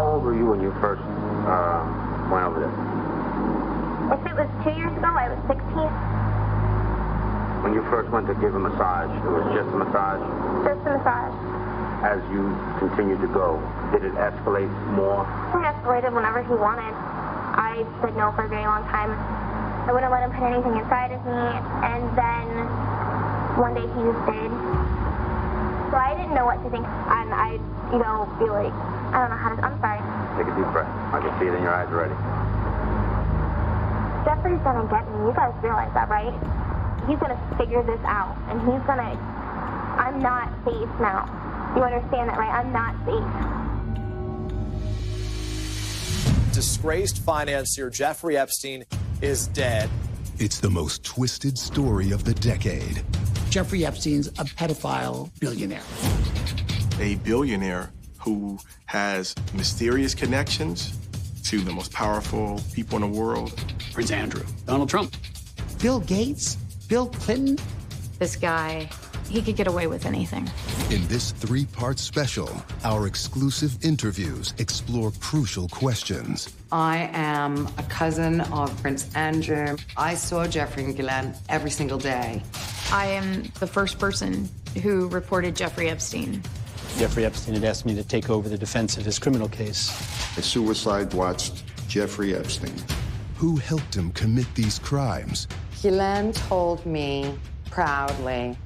How old were you when you first went over this? If it was 2 years ago, I was 16. When you first went to give a massage, it was just a massage? Just a massage. As you continued to go, did it escalate more? It escalated whenever he wanted. I said no for a very long time. I wouldn't let him put anything inside of me, and then one day he just did. So I didn't know what to think, and I, feel like, I don't know how to, I'm sorry. Take a deep breath. I can see it in your eyes already. Jeffrey's gonna get me. You guys realize that, right? He's gonna figure this out, and I'm not safe now. You understand that, right? I'm not safe. Disgraced financier Jeffrey Epstein is dead. It's the most twisted story of the decade. Jeffrey Epstein's a pedophile billionaire. A billionaire who has mysterious connections to the most powerful people in the world. Prince Andrew, Donald Trump, Bill Gates, Bill Clinton. This guy, he could get away with anything. In this 3-part special, our exclusive interviews explore crucial questions. I am a cousin of Prince Andrew. I saw Jeffrey and Ghislaine every single day. I am the first person who reported Jeffrey Epstein. Jeffrey Epstein had asked me to take over the defense of his criminal case. I suicide-watched Jeffrey Epstein. Who helped him commit these crimes? Ghislaine told me proudly,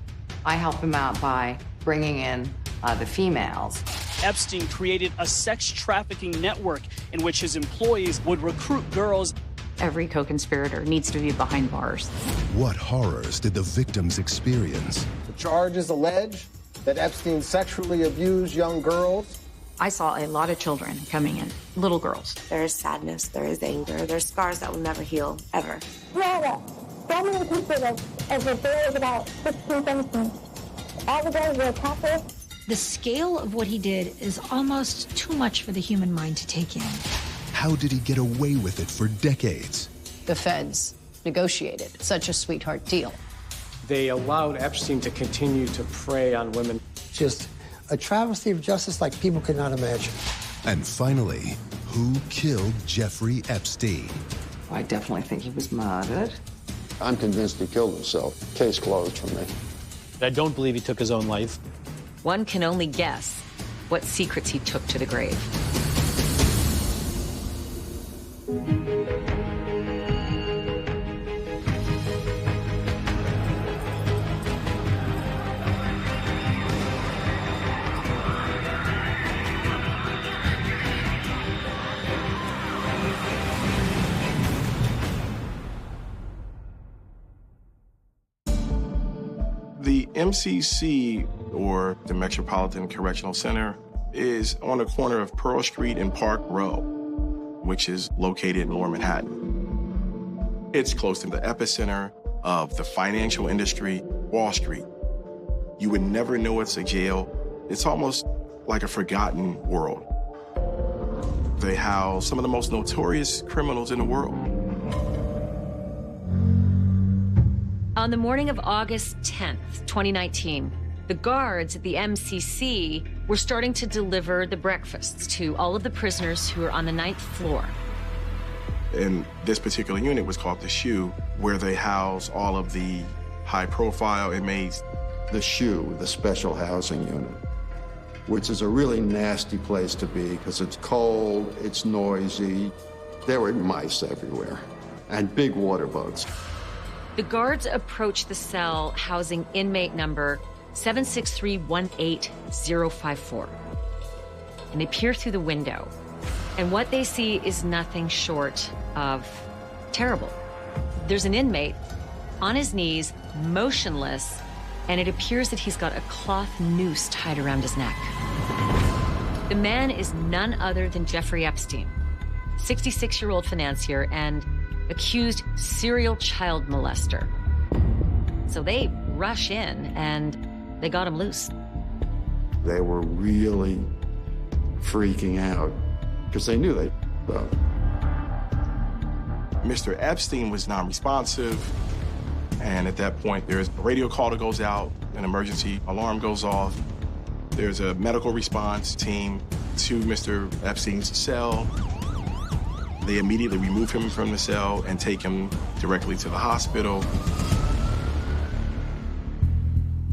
I help him out by bringing in the females. Epstein created a sex trafficking network in which his employees would recruit girls. Every co-conspirator needs to be behind bars. What horrors did the victims experience? The charges allege that Epstein sexually abused young girls. I saw a lot of children coming in, little girls. There is sadness, there is anger, there's scars that will never heal, ever. So many people as a boy was about 16, 17. All the girls were topless. The scale of what he did is almost too much for the human mind to take in. How did he get away with it for decades? The feds negotiated such a sweetheart deal. They allowed Epstein to continue to prey on women. Just a travesty of justice like people could not imagine. And finally, who killed Jeffrey Epstein? I definitely think he was murdered. I'm convinced he killed himself. Case closed for me. I don't believe he took his own life. One can only guess what secrets he took to the grave. The MCC, or the Metropolitan Correctional Center, is on the corner of Pearl Street and Park Row, which is located in Lower Manhattan. It's close to the epicenter of the financial industry, Wall Street. You would never know it's a jail. It's almost like a forgotten world. They house some of the most notorious criminals in the world. On the morning of August 10th, 2019, the guards at the MCC were starting to deliver the breakfasts to all of the prisoners who were on the 9th floor. And this particular unit was called the SHU, where they house all of the high-profile inmates. The SHU, the Special Housing Unit, which is a really nasty place to be because it's cold, it's noisy. There were mice everywhere and big water bugs. The guards approach the cell housing inmate number 763-18054. And they peer through the window. And what they see is nothing short of terrible. There's an inmate on his knees, motionless, and it appears that he's got a cloth noose tied around his neck. The man is none other than Jeffrey Epstein, 66-year-old financier and accused serial child molester. So they rush in and they got him loose. They were really freaking out because they knew they up. Mr. Epstein was non-responsive, and at that point, there's a radio call that goes out, an emergency alarm goes off. There's a medical response team to Mr. Epstein's cell. They immediately remove him from the cell and take him directly to the hospital.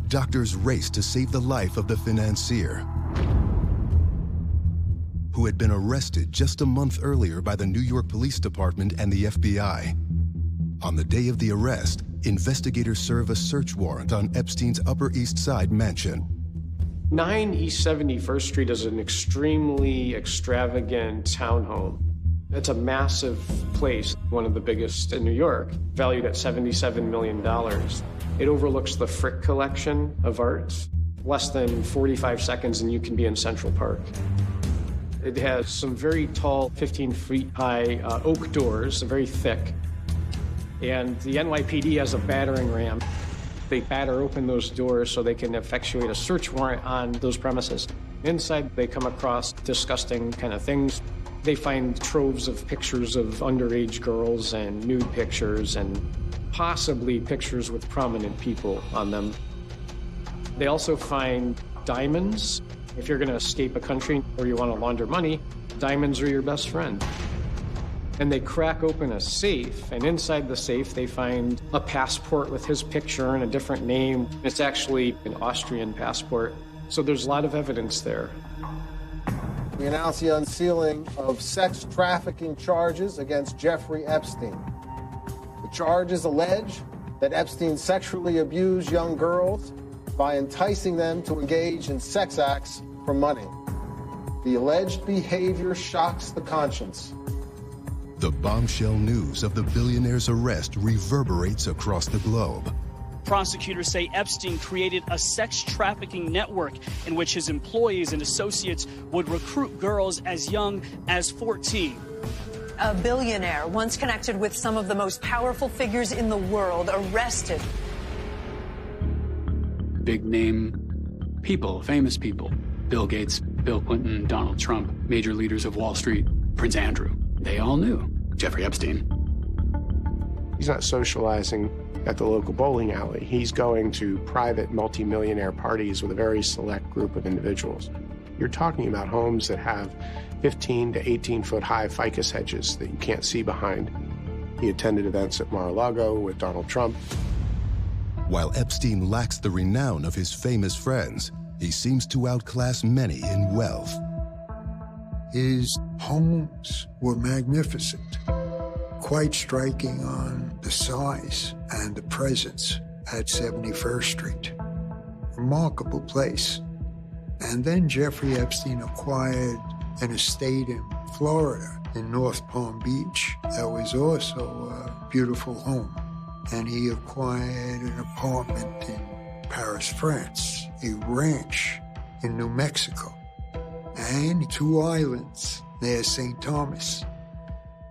Doctors raced to save the life of the financier, who had been arrested just a month earlier by the New York Police Department and the FBI. On the day of the arrest, investigators serve a search warrant on Epstein's Upper East Side mansion. 9 East 71st Street is an extremely extravagant townhome. It's a massive place, one of the biggest in New York, valued at $77 million. It overlooks the Frick collection of art. Less than 45 seconds and you can be in Central Park. It has some very tall, 15 feet high oak doors, very thick. And the NYPD has a battering ram. They batter open those doors so they can effectuate a search warrant on those premises. Inside, they come across disgusting kind of things. They find troves of pictures of underage girls and nude pictures and possibly pictures with prominent people on them. They also find diamonds. If you're going to escape a country or you want to launder money, diamonds are your best friend. And they crack open a safe, and inside the safe they find a passport with his picture and a different name. It's actually an Austrian passport. So there's a lot of evidence there. We announce the unsealing of sex trafficking charges against Jeffrey Epstein. The charges allege that Epstein sexually abused young girls by enticing them to engage in sex acts for money. The alleged behavior shocks the conscience. The bombshell news of the billionaire's arrest reverberates across the globe. Prosecutors say Epstein created a sex trafficking network in which his employees and associates would recruit girls as young as 14. A billionaire once connected with some of the most powerful figures in the world arrested. Big name people, famous people. Bill Gates, Bill Clinton, Donald Trump, major leaders of Wall Street, Prince Andrew. They all knew Jeffrey Epstein. He's not socializing at the local bowling alley. He's going to private multimillionaire parties with a very select group of individuals. You're talking about homes that have 15 to 18 foot high ficus hedges that you can't see behind. He attended events at Mar-a-Lago with Donald Trump. While Epstein lacks the renown of his famous friends, he seems to outclass many in wealth. His homes were magnificent, quite striking on the size and the presence at 71st Street. Remarkable place. And then Jeffrey Epstein acquired an estate in Florida, in North Palm Beach, that was also a beautiful home. And he acquired an apartment in Paris, France, a ranch in New Mexico, and 2 islands near St. Thomas.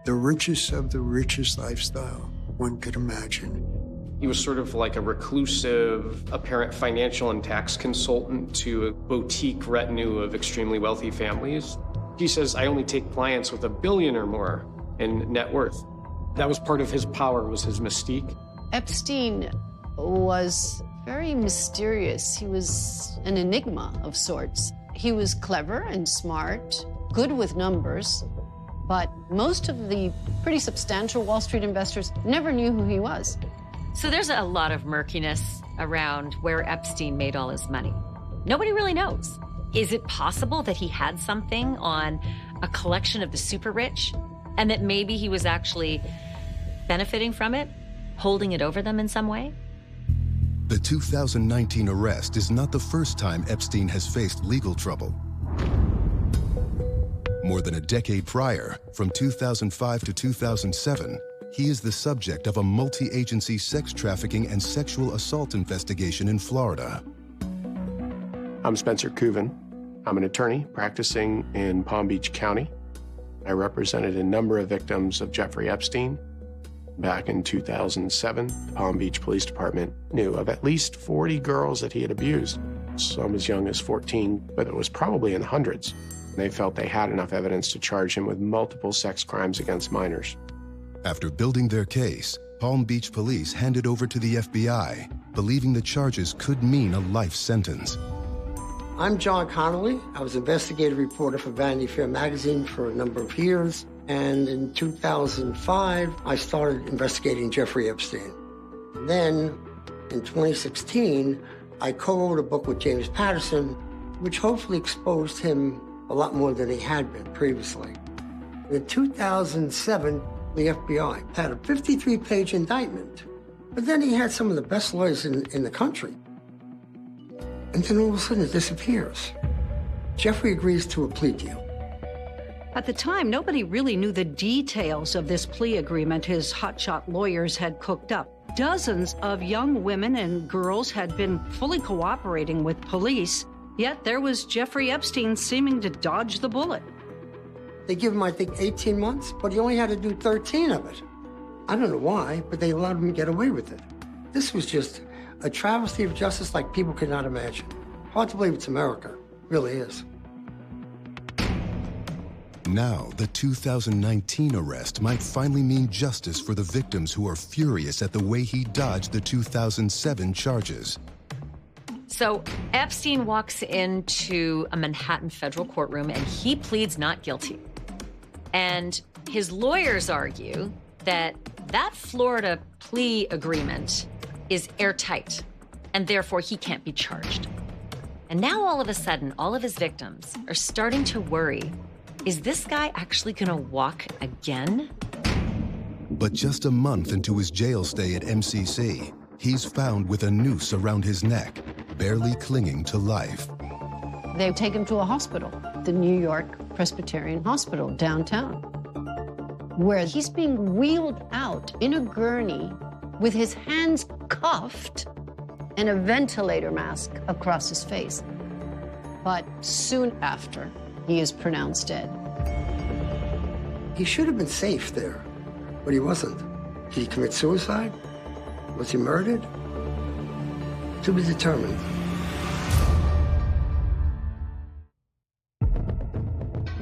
The richest of the richest lifestyle one could imagine. He was sort of like a reclusive, apparent financial and tax consultant to a boutique retinue of extremely wealthy families. He says, I only take clients with $1 billion or more in net worth. That was part of his power, was his mystique. Epstein was very mysterious. He was an enigma of sorts. He was clever and smart, good with numbers, but most of the pretty substantial Wall Street investors never knew who he was. So there's a lot of murkiness around where Epstein made all his money. Nobody really knows. Is it possible that he had something on a collection of the super rich and that maybe he was actually benefiting from it, holding it over them in some way? The 2019 arrest is not the first time Epstein has faced legal trouble. More than a decade prior, from 2005 to 2007, he is the subject of a multi-agency sex trafficking and sexual assault investigation in Florida. I'm Spencer Kuven. I'm an attorney practicing in Palm Beach County. I represented a number of victims of Jeffrey Epstein. Back in 2007, the Palm Beach Police Department knew of at least 40 girls that he had abused. Some as young as 14, but it was probably in the hundreds. They felt they had enough evidence to charge him with multiple sex crimes against minors. After building their case, Palm Beach police handed over to the FBI, believing the charges could mean a life sentence. I'm John Connolly. I was investigative reporter for Vanity Fair magazine for a number of years. And in 2005, I started investigating Jeffrey Epstein. Then, in 2016, I co-wrote a book with James Patterson, which hopefully exposed him a lot more than he had been previously. In 2007, the FBI had a 53-page indictment, but then he had some of the best lawyers in the country. And then all of a sudden it disappears. Jeffrey agrees to a plea deal. At the time, nobody really knew the details of this plea agreement his hotshot lawyers had cooked up. Dozens of young women and girls had been fully cooperating with police, yet there was Jeffrey Epstein seeming to dodge the bullet. They give him, I think, 18 months, but he only had to do 13 of it. I don't know why, but they allowed him to get away with it. This was just a travesty of justice like people could not imagine. Hard to believe it's America. It really is. Now, the 2019 arrest might finally mean justice for the victims who are furious at the way he dodged the 2007 charges. So Epstein walks into a Manhattan federal courtroom and he pleads not guilty. And his lawyers argue that that Florida plea agreement is airtight, and therefore he can't be charged. And now all of a sudden, all of his victims are starting to worry, is this guy actually gonna walk again? But just a month into his jail stay at MCC, he's found with a noose around his neck, barely clinging to life. They take him to a hospital, the New York Presbyterian Hospital downtown, where he's being wheeled out in a gurney with his hands cuffed and a ventilator mask across his face. But soon after, he is pronounced dead. He should have been safe there, but he wasn't. Did he commit suicide? Was he murdered? To be determined.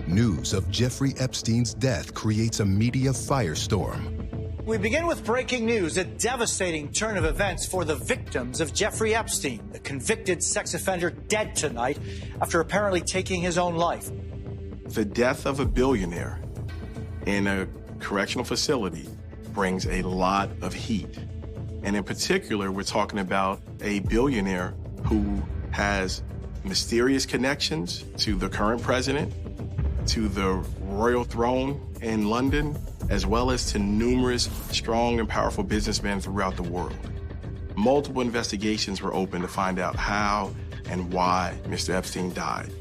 News of Jeffrey Epstein's death creates a media firestorm. We begin with breaking news, a devastating turn of events for the victims of Jeffrey Epstein, the convicted sex offender dead tonight after apparently taking his own life. The death of a billionaire in a correctional facility brings a lot of heat. And in particular, we're talking about a billionaire who has mysterious connections to the current president, to the royal throne in London, as well as to numerous strong and powerful businessmen throughout the world. Multiple investigations were opened to find out how and why Mr. Epstein died.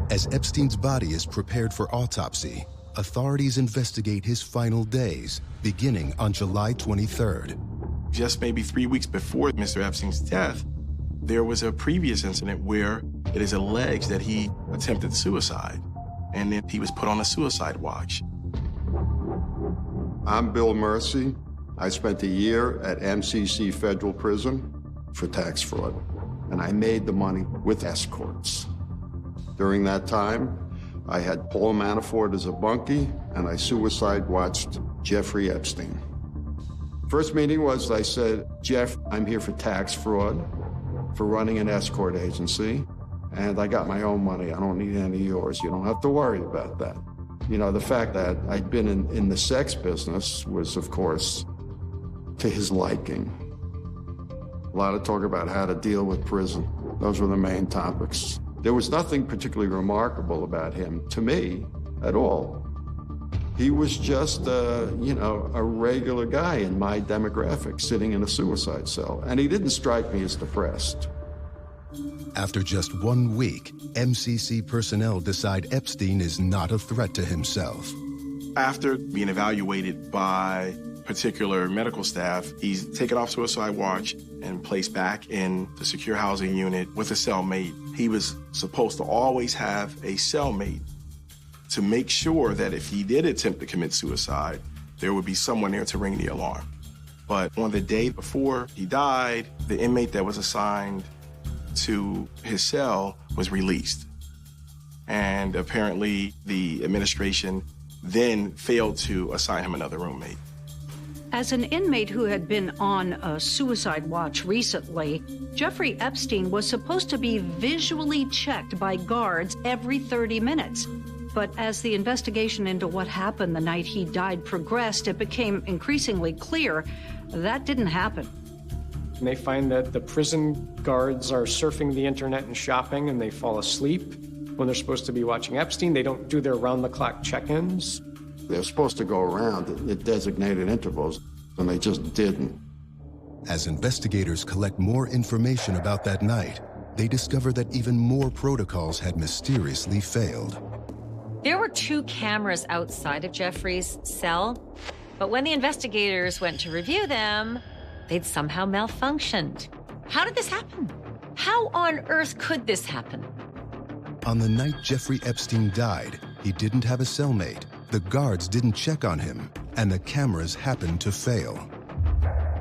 As Epstein's body is prepared for autopsy, authorities investigate his final days, beginning on July 23rd. Just maybe 3 weeks before Mr. Epstein's death, there was a previous incident where it is alleged that he attempted suicide, and then he was put on a suicide watch. I'm Bill Mercy. I spent a year at MCC Federal Prison for tax fraud, and I made the money with escorts. During that time, I had Paul Manafort as a bunkie, and I suicide watched Jeffrey Epstein. First meeting was, I said, Jeff, I'm here for tax fraud, for running an escort agency, and I got my own money. I don't need any of yours. You don't have to worry about that. You know, the fact that I'd been in the sex business was, of course, to his liking. A lot of talk about how to deal with prison. Those were the main topics. There was nothing particularly remarkable about him, to me, at all. He was just, a regular guy in my demographic sitting in a suicide cell, and he didn't strike me as depressed. After just 1 week, MCC personnel decide Epstein is not a threat to himself. After being evaluated by particular medical staff, he's taken off suicide watch and placed back in the secure housing unit with a cellmate. He was supposed to always have a cellmate to make sure that if he did attempt to commit suicide, there would be someone there to ring the alarm. But on the day before he died, the inmate that was assigned to his cell was released. And apparently the administration then failed to assign him another roommate. As an inmate who had been on a suicide watch recently, Jeffrey Epstein was supposed to be visually checked by guards every 30 minutes. But as the investigation into what happened the night he died progressed, it became increasingly clear that didn't happen. And they find that the prison guards are surfing the internet and shopping, and they fall asleep when they're supposed to be watching Epstein. They don't do their round-the-clock check-ins. They're supposed to go around at designated intervals, and they just didn't. As investigators collect more information about that night, they discover that even more protocols had mysteriously failed. There were 2 cameras outside of Jeffrey's cell, but when the investigators went to review them, they'd somehow malfunctioned. How did this happen? How on earth could this happen? On the night Jeffrey Epstein died, he didn't have a cellmate, the guards didn't check on him, and the cameras happened to fail.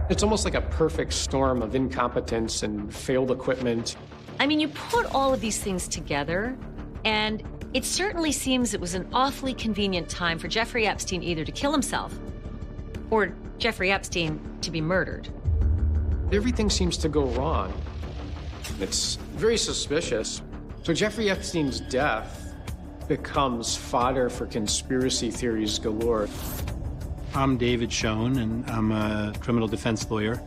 It's almost like a perfect storm of incompetence and failed equipment. I mean, you put all of these things together, and it certainly seems it was an awfully convenient time for Jeffrey Epstein either to kill himself or Jeffrey Epstein to be murdered. Everything seems to go wrong. It's very suspicious. So Jeffrey Epstein's death becomes fodder for conspiracy theories galore. I'm David Schoen, and I'm a criminal defense lawyer.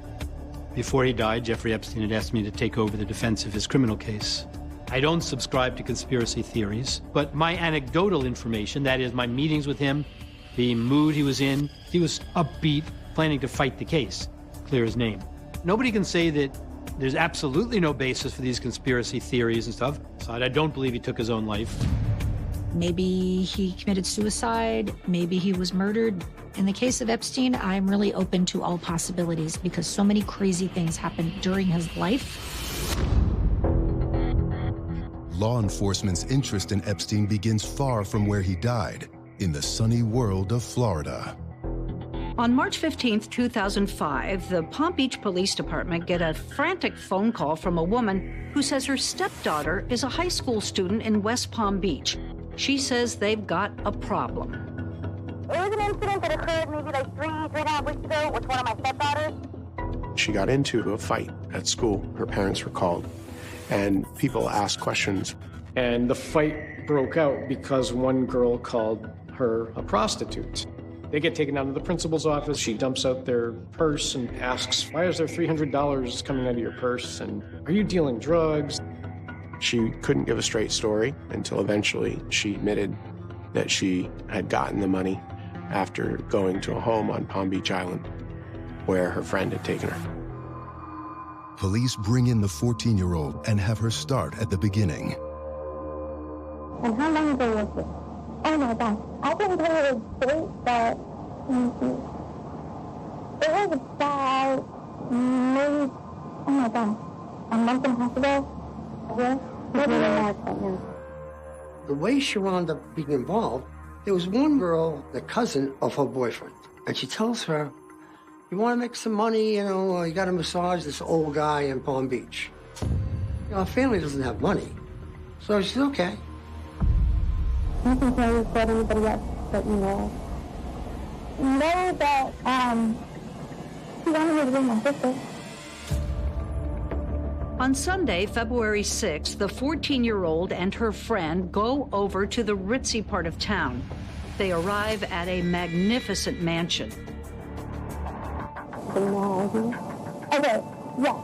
Before he died, Jeffrey Epstein had asked me to take over the defense of his criminal case. I don't subscribe to conspiracy theories, but my anecdotal information, that is my meetings with him, the mood he was in, he was upbeat, planning to fight the case, clear his name. Nobody can say that there's absolutely no basis for these conspiracy theories and stuff, so I don't believe he took his own life. Maybe he committed suicide, maybe he was murdered. In the case of Epstein, I'm really open to all possibilities because so many crazy things happened during his life. Law enforcement's interest in Epstein begins far from where he died, in the sunny world of Florida. On March 15th, 2005, the Palm Beach Police Department get a frantic phone call from a woman who says her stepdaughter is a high school student in West Palm Beach. She says they've got a problem. It was an incident that occurred maybe like three and a half weeks ago with one of my stepdaughters. She got into a fight at school. Her parents were called, and people asked questions. And the fight broke out because one girl called her a prostitute. They get taken down to the principal's office. She dumps out their purse and asks, why is there $300 coming out of your purse? And are you dealing drugs? She couldn't give a straight story until eventually she admitted that she had gotten the money after going to a home on Palm Beach Island where her friend had taken her. Police bring in the 14-year-old and have her start at the beginning. And how long ago was this? Oh my gosh, I can tell you the date, but it was about maybe, oh my gosh, a month and a half ago. Yeah, maybe more right now. The way she wound up being involved, there was one girl, the cousin of her boyfriend, and she tells her, you want to make some money, you know, you got to massage this old guy in Palm Beach. You know, our family doesn't have money. So she said, okay. You can tell you what anybody else that you know. Know that, she wanted me to bring my sister. On Sunday, February 6th, the 14-year-old and her friend go over to the ritzy part of town. They arrive at a magnificent mansion. Okay, yeah,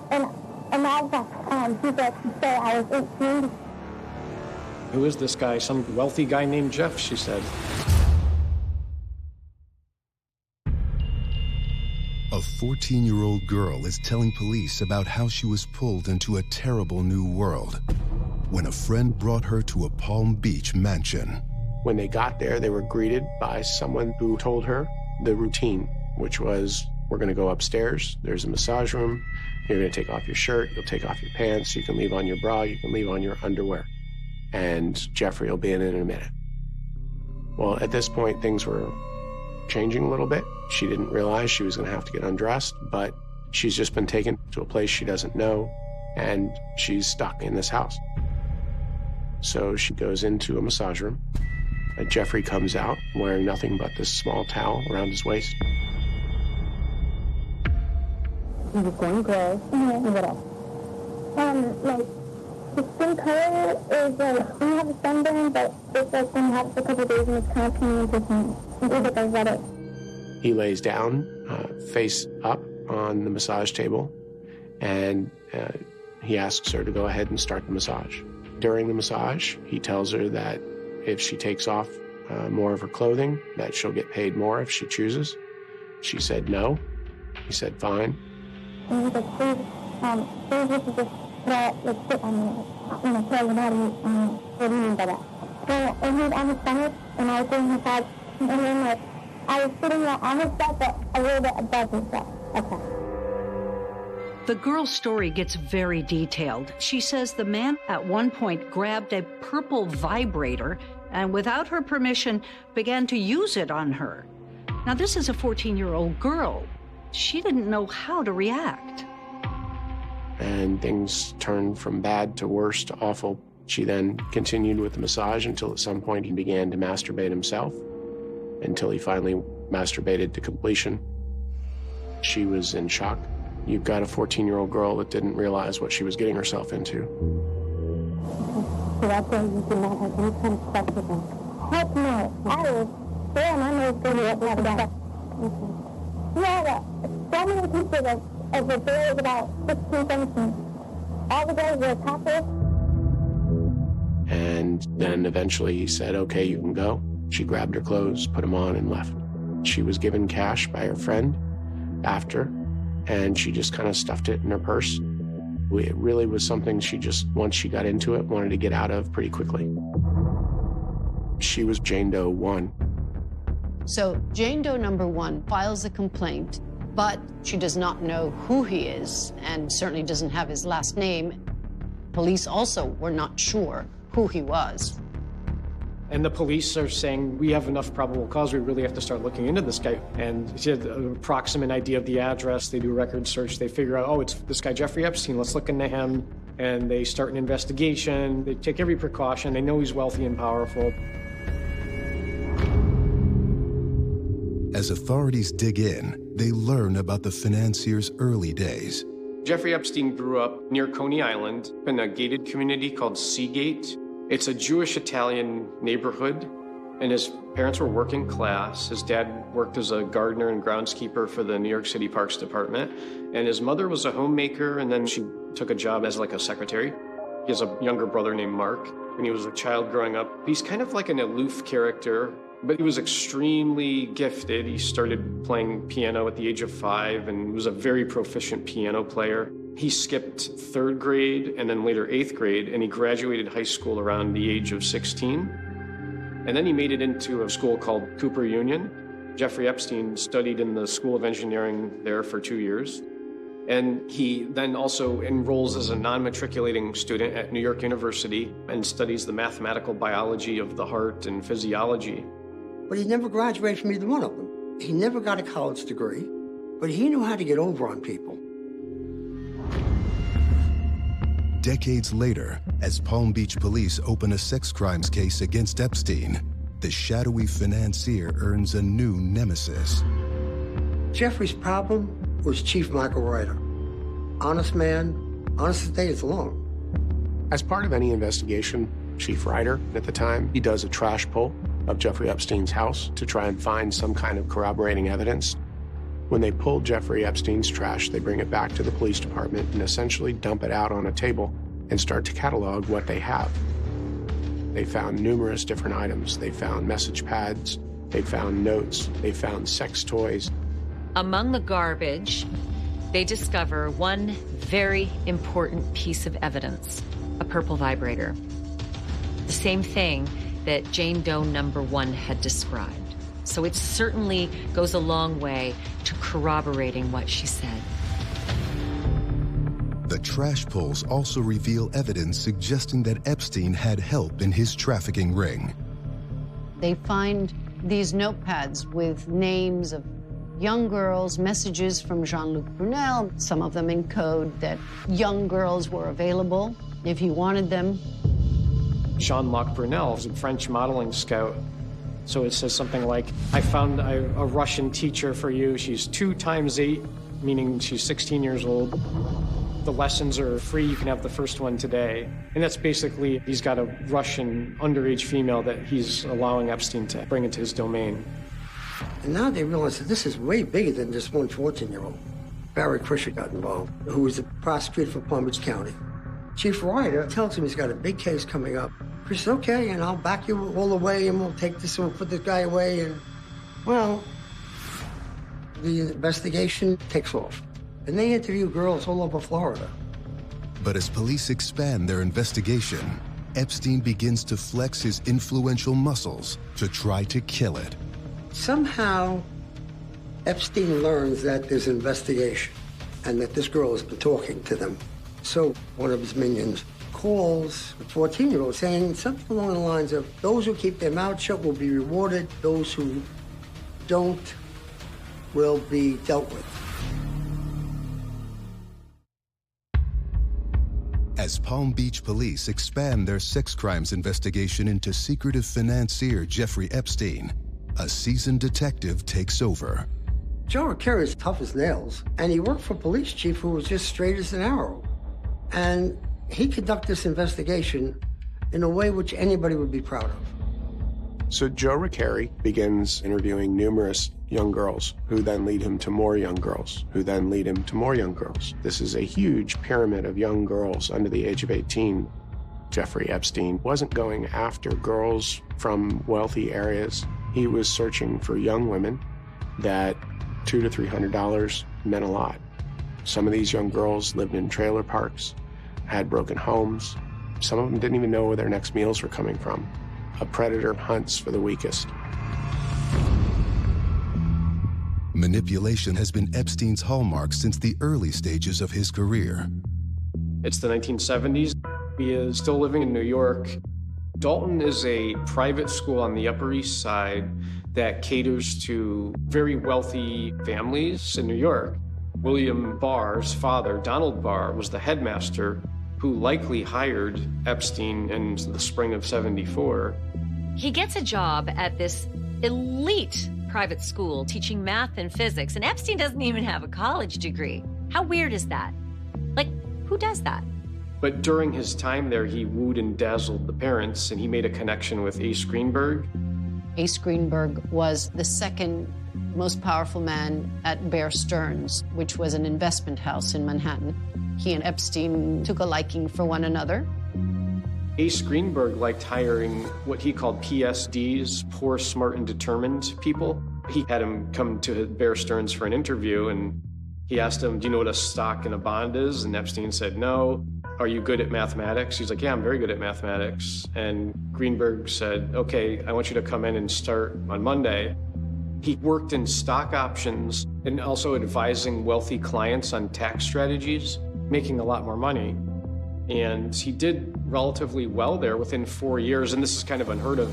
and I was, he said I was 18. Who is this guy? Some wealthy guy named Jeff, she said. A 14-year-old girl is telling police about how she was pulled into a terrible new world when a friend brought her to a Palm Beach mansion. When they got there, they were greeted by someone who told her the routine, which was, we're going to go upstairs, there's a massage room, you're going to take off your shirt, you'll take off your pants, you can leave on your bra, you can leave on your underwear, and Jeffrey will be in a minute. Well, at this point, things were changing a little bit. She didn't realize she was going to have to get undressed, but she's just been taken to a place she doesn't know, and she's stuck in this house. So she goes into a massage room. Jeffrey comes out wearing nothing but this small towel around his waist. He was going gray. And what else? Like, the skin color is like, when you have a sunburn, but it's like when you have it for a couple of days and it's kind of turning into some, it's like a reddish. He lays down, face up on the massage table, and he asks her to go ahead and start the massage. During the massage, he tells her that if she takes off more of her clothing, that she'll get paid more if she chooses. She said no. He said fine. And he was like, please you should just sit on me, play your body. What do you mean by that? So, and he was on his stomach, and I was doing massage, and then like, I was sitting there on his back, but a little bit above his back. Okay. The girl's story gets very detailed. She says the man at one point grabbed a purple vibrator and without her permission began to use it on her. Now, this is a 14-year-old girl. She didn't know how to react. And things turned from bad to worse to awful. She then continued with the massage until at some point he began to masturbate himself, until he finally masturbated to completion. She was in shock. You've got a 14-year-old girl that didn't realize what she was getting herself into. So that's why you did not have any kind of sex with him? Heck no. I was there and I know it's going to be like that. Yeah, so many people of the boys about 16, 17. All the guys were topless. And then eventually he said, okay, you can go. She grabbed her clothes, put them on, and left. She was given cash by her friend after, and she just kind of stuffed it in her purse. It really was something she just, once she got into it, wanted to get out of pretty quickly. She was Jane Doe 1. So Jane Doe number 1 files a complaint, but she does not know who he is and certainly doesn't have his last name. Police also were not sure who he was. And the police are saying, we have enough probable cause, we really have to start looking into this guy. And she had an approximate idea of the address. They do a record search. They figure out, oh, it's this guy, Jeffrey Epstein. Let's look into him. And they start an investigation. They take every precaution. They know he's wealthy and powerful. As authorities dig in, they learn about the financier's early days. Jeffrey Epstein grew up near Coney Island in a gated community called Seagate. It's a Jewish-Italian neighborhood, and his parents were working class. His dad worked as a gardener and groundskeeper for the New York City Parks Department, and his mother was a homemaker, and then she took a job as like a secretary. He has a younger brother named Mark. When he was a child growing up, he's kind of like an aloof character, but he was extremely gifted. He started playing piano at the age of 5 and was a very proficient piano player. He skipped 3rd grade and then later 8th grade, and he graduated high school around the age of 16. And then he made it into a school called Cooper Union. Jeffrey Epstein studied in the School of Engineering there for 2 years. And he then also enrolls as a non-matriculating student at New York University and studies the mathematical biology of the heart and physiology. But he never graduated from either one of them. He never got a college degree, but he knew how to get over on people. Decades later, as Palm Beach police open a sex crimes case against Epstein, the shadowy financier earns a new nemesis. Jeffrey's problem was Chief Michael Ryder. Honest man, honest as day is long. As part of any investigation, Chief Ryder, at the time, he does a trash pull of Jeffrey Epstein's house to try and find some kind of corroborating evidence. When they pull Jeffrey Epstein's trash, they bring it back to the police department and essentially dump it out on a table and start to catalog what they have. They found numerous different items. They found message pads, they found notes, they found sex toys. Among the garbage, they discover one very important piece of evidence, a purple vibrator. The same thing that Jane Doe number 1 had described. So it certainly goes a long way to corroborating what she said. The trash pulls also reveal evidence suggesting that Epstein had help in his trafficking ring. They find these notepads with names of young girls, messages from Jean-Luc Brunel, some of them in code that young girls were available if he wanted them. Jean-Luc Brunel is a French modeling scout. So it says something like, I found a Russian teacher for you. She's 2 times 8 meaning she's 16 years old. The lessons are free. You can have the first one today. And that's basically, he's got a Russian underage female that he's allowing Epstein to bring into his domain. And now they realize that this is way bigger than just one 14-year-old. Barry Krischer got involved, who was the prosecutor for Palm Beach County. Chief Ryder tells him he's got a big case coming up. He says, okay, and I'll back you all the way, and we'll take this and we'll put this guy away. And, well, the investigation takes off. And they interview girls all over Florida. But as police expand their investigation, Epstein begins to flex his influential muscles to try to kill it. Somehow, Epstein learns that there's an investigation and that this girl has been talking to them. So one of his minions calls a 14-year-old saying something along the lines of, those who keep their mouth shut will be rewarded, those who don't will be dealt with. As Palm Beach police expand their sex crimes investigation into secretive financier Jeffrey Epstein, a seasoned detective takes over. Joe Ricari is tough as nails, and he worked for a police chief who was just straight as an arrow. And he conducted this investigation in a way which anybody would be proud of. So Joe Ricari begins interviewing numerous young girls, who then lead him to more young girls, who then lead him to more young girls. This is a huge pyramid of young girls under the age of 18. Jeffrey Epstein wasn't going after girls from wealthy areas. He was searching for young women that $200 to $300 meant a lot. Some of these young girls lived in trailer parks, had broken homes. Some of them didn't even know where their next meals were coming from. A predator hunts for the weakest. Manipulation has been Epstein's hallmark since the early stages of his career. It's the 1970s. He is still living in New York. Dalton is a private school on the Upper East Side that caters to very wealthy families in New York. William Barr's father, Donald Barr, was the headmaster who likely hired Epstein in the spring of '74. He gets a job at this elite private school teaching math and physics, and Epstein doesn't even have a college degree. How weird is that? Like, who does that? But during his time there, he wooed and dazzled the parents, and he made a connection with Ace Greenberg. Ace Greenberg was the second most powerful man at Bear Stearns, which was an investment house in Manhattan. He and Epstein took a liking for one another. Ace Greenberg liked hiring what he called PSDs, poor, smart, and determined people. He had him come to Bear Stearns for an interview, and he asked him, do you know what a stock and a bond is? And Epstein said, no. Are you good at mathematics? He's like, yeah, I'm very good at mathematics. And Greenberg said, okay, I want you to come in and start on Monday. He worked in stock options and also advising wealthy clients on tax strategies, making a lot more money. And he did relatively well there within 4 years, and this is kind of unheard of.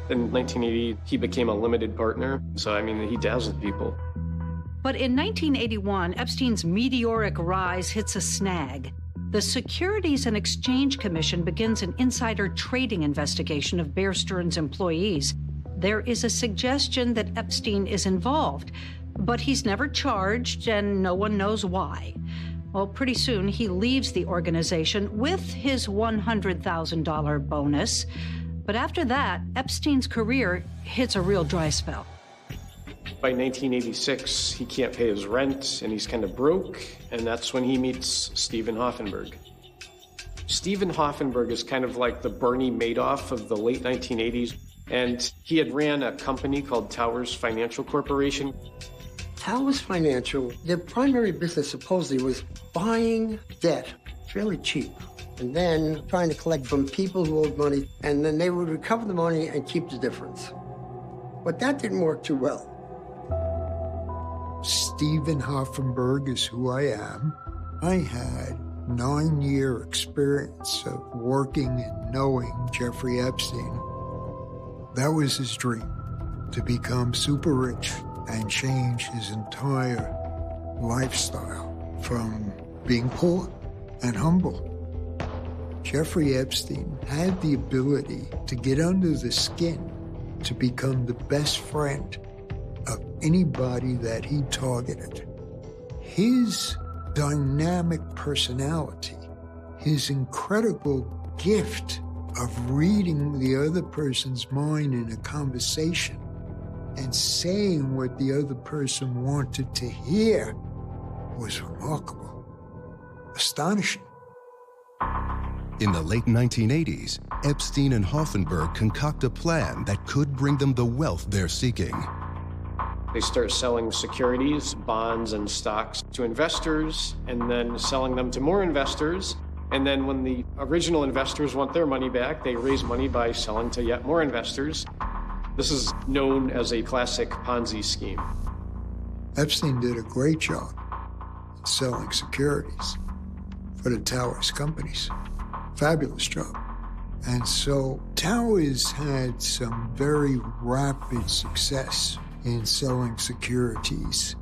In 1980, he became a limited partner. So, I mean, he dazzled people. But in 1981, Epstein's meteoric rise hits a snag. The Securities and Exchange Commission begins an insider trading investigation of Bear Stearns employees. There is a suggestion that Epstein is involved, but he's never charged and no one knows why. Well, pretty soon he leaves the organization with his $100,000 bonus. But after that, Epstein's career hits a real dry spell. By 1986, he can't pay his rent and he's kind of broke, and that's when he meets Stephen Hoffenberg. Stephen Hoffenberg is kind of like the Bernie Madoff of the late 1980s, and he had ran a company called Towers Financial Corporation. Towers Financial, their primary business supposedly was buying debt fairly cheap and then trying to collect from people who owed money, and then they would recover the money and keep the difference. But that didn't work too well. Stephen Hoffenberg is who I am. I had 9-year experience of working and knowing Jeffrey Epstein. That was his dream, to become super rich and change his entire lifestyle from being poor and humble. Jeffrey Epstein had the ability to get under the skin to become the best friend of anybody that he targeted. his dynamic personality, his incredible gift of reading the other person's mind in a conversation and saying what the other person wanted to hear was remarkable, astonishing. In the late 1980s, Epstein and Hoffenberg concoct a plan that could bring them the wealth they're seeking. They start selling securities, bonds, and stocks to investors, and then selling them to more investors. And then when the original investors want their money back, they raise money by selling to yet more investors. This is known as a classic Ponzi scheme. Epstein did a great job selling securities for the Towers companies. Fabulous job. And so Towers had some very rapid success in selling securities.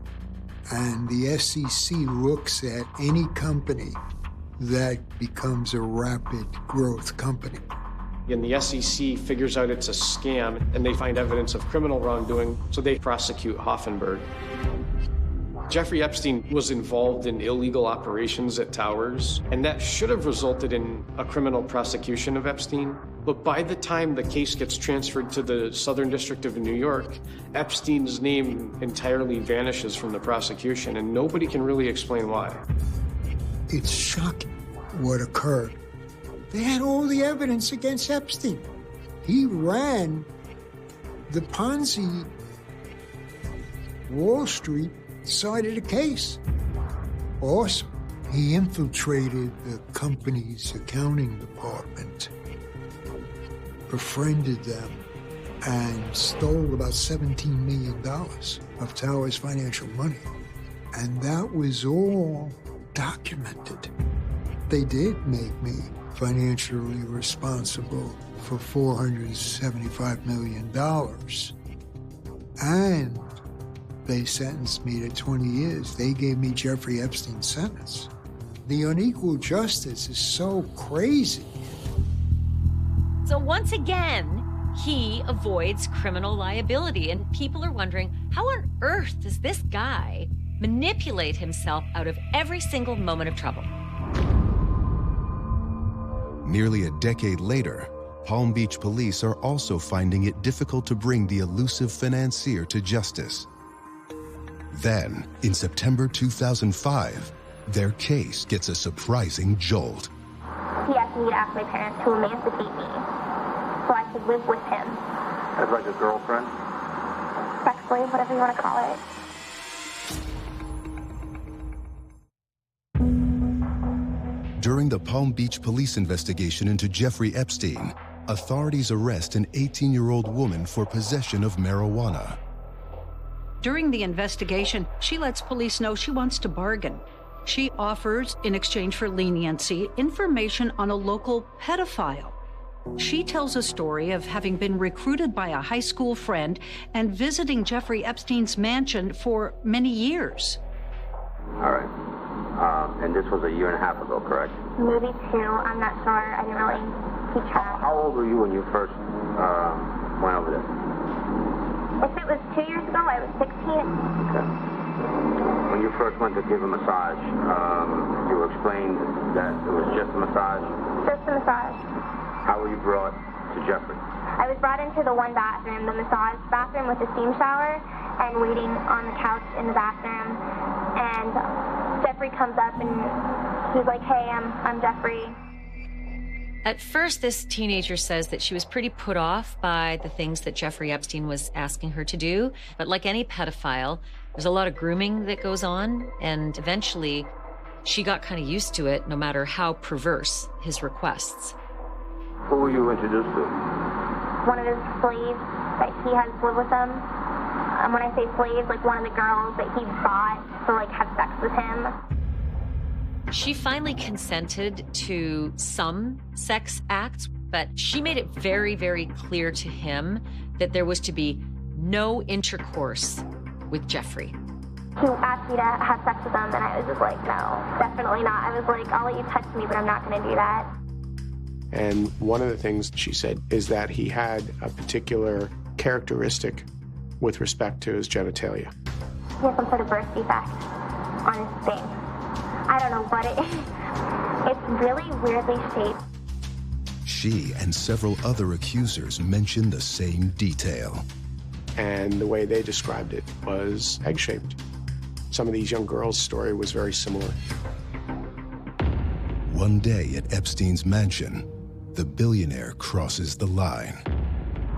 And the SEC looks at any company that becomes a rapid growth company. And the SEC figures out it's a scam, and they find evidence of criminal wrongdoing, so they prosecute Hoffenberg. Jeffrey Epstein was involved in illegal operations at Towers, and that should have resulted in a criminal prosecution of Epstein. But by the time the case gets transferred to the Southern District of New York, Epstein's name entirely vanishes from the prosecution, and nobody can really explain why. It's shocking what occurred. They had all the evidence against Epstein. He ran the Ponzi Wall Street side of the case. Awesome. He infiltrated the company's accounting department, befriended them, and stole about $17 million of Towers' financial money. And that was all documented. They did make me financially responsible for $475 million. And they sentenced me to 20 years. They gave me Jeffrey Epstein's sentence. The unequal justice is so crazy. So once again, he avoids criminal liability, and people are wondering, how on earth does this guy manipulate himself out of every single moment of trouble? Nearly a decade later, Palm Beach police are also finding it difficult to bring the elusive financier to justice. Then, in September 2005, their case gets a surprising jolt. He asked me to ask my parents to emancipate me so I could live with him. As like a girlfriend? Sexually, whatever you want to call it. During the Palm Beach police investigation into Jeffrey Epstein, authorities arrest an 18-year-old woman for possession of marijuana. During the investigation, she lets police know she wants to bargain. She offers, in exchange for leniency, information on a local pedophile. She tells a story of having been recruited by a high school friend and visiting Jeffrey Epstein's mansion for many years. All right. And this was a year and a half ago, correct? Maybe 2. I'm not sure. I didn't really keep track. How old were you when you first went over there? If it was 2 years ago, I was 16. Okay. When you first went to give a massage, you explained that it was just a massage? Just a massage. How were you brought to Jeffrey? I was brought into the one bathroom, the massage bathroom with the steam shower, and waiting on the couch in the bathroom. And Jeffrey comes up and he's like, "Hey, I'm Jeffrey." At first, this teenager says that she was pretty put off by the things that Jeffrey Epstein was asking her to do. But like any pedophile, there's a lot of grooming that goes on, and eventually she got kind of used to it, no matter how perverse his requests. Who were you introduced to? One of his slaves that he has lived with him. And when I say slaves, like one of the girls that he bought to like have sex with him. She finally consented to some sex acts, but she made it very, very clear to him that there was to be no intercourse with Jeffrey. He asked me to have sex with him, and I was just like, no, definitely not. I was like, I'll let you touch me, but I'm not going to do that. And one of the things she said is that he had a particular characteristic with respect to his genitalia. He has some sort of birth defect. on his thing. I don't know what it is. It's really weirdly shaped. She and several other accusers mentioned the same detail. And the way they described it was egg-shaped. Some of these young girls' story was very similar. One day at Epstein's mansion, the billionaire crosses the line.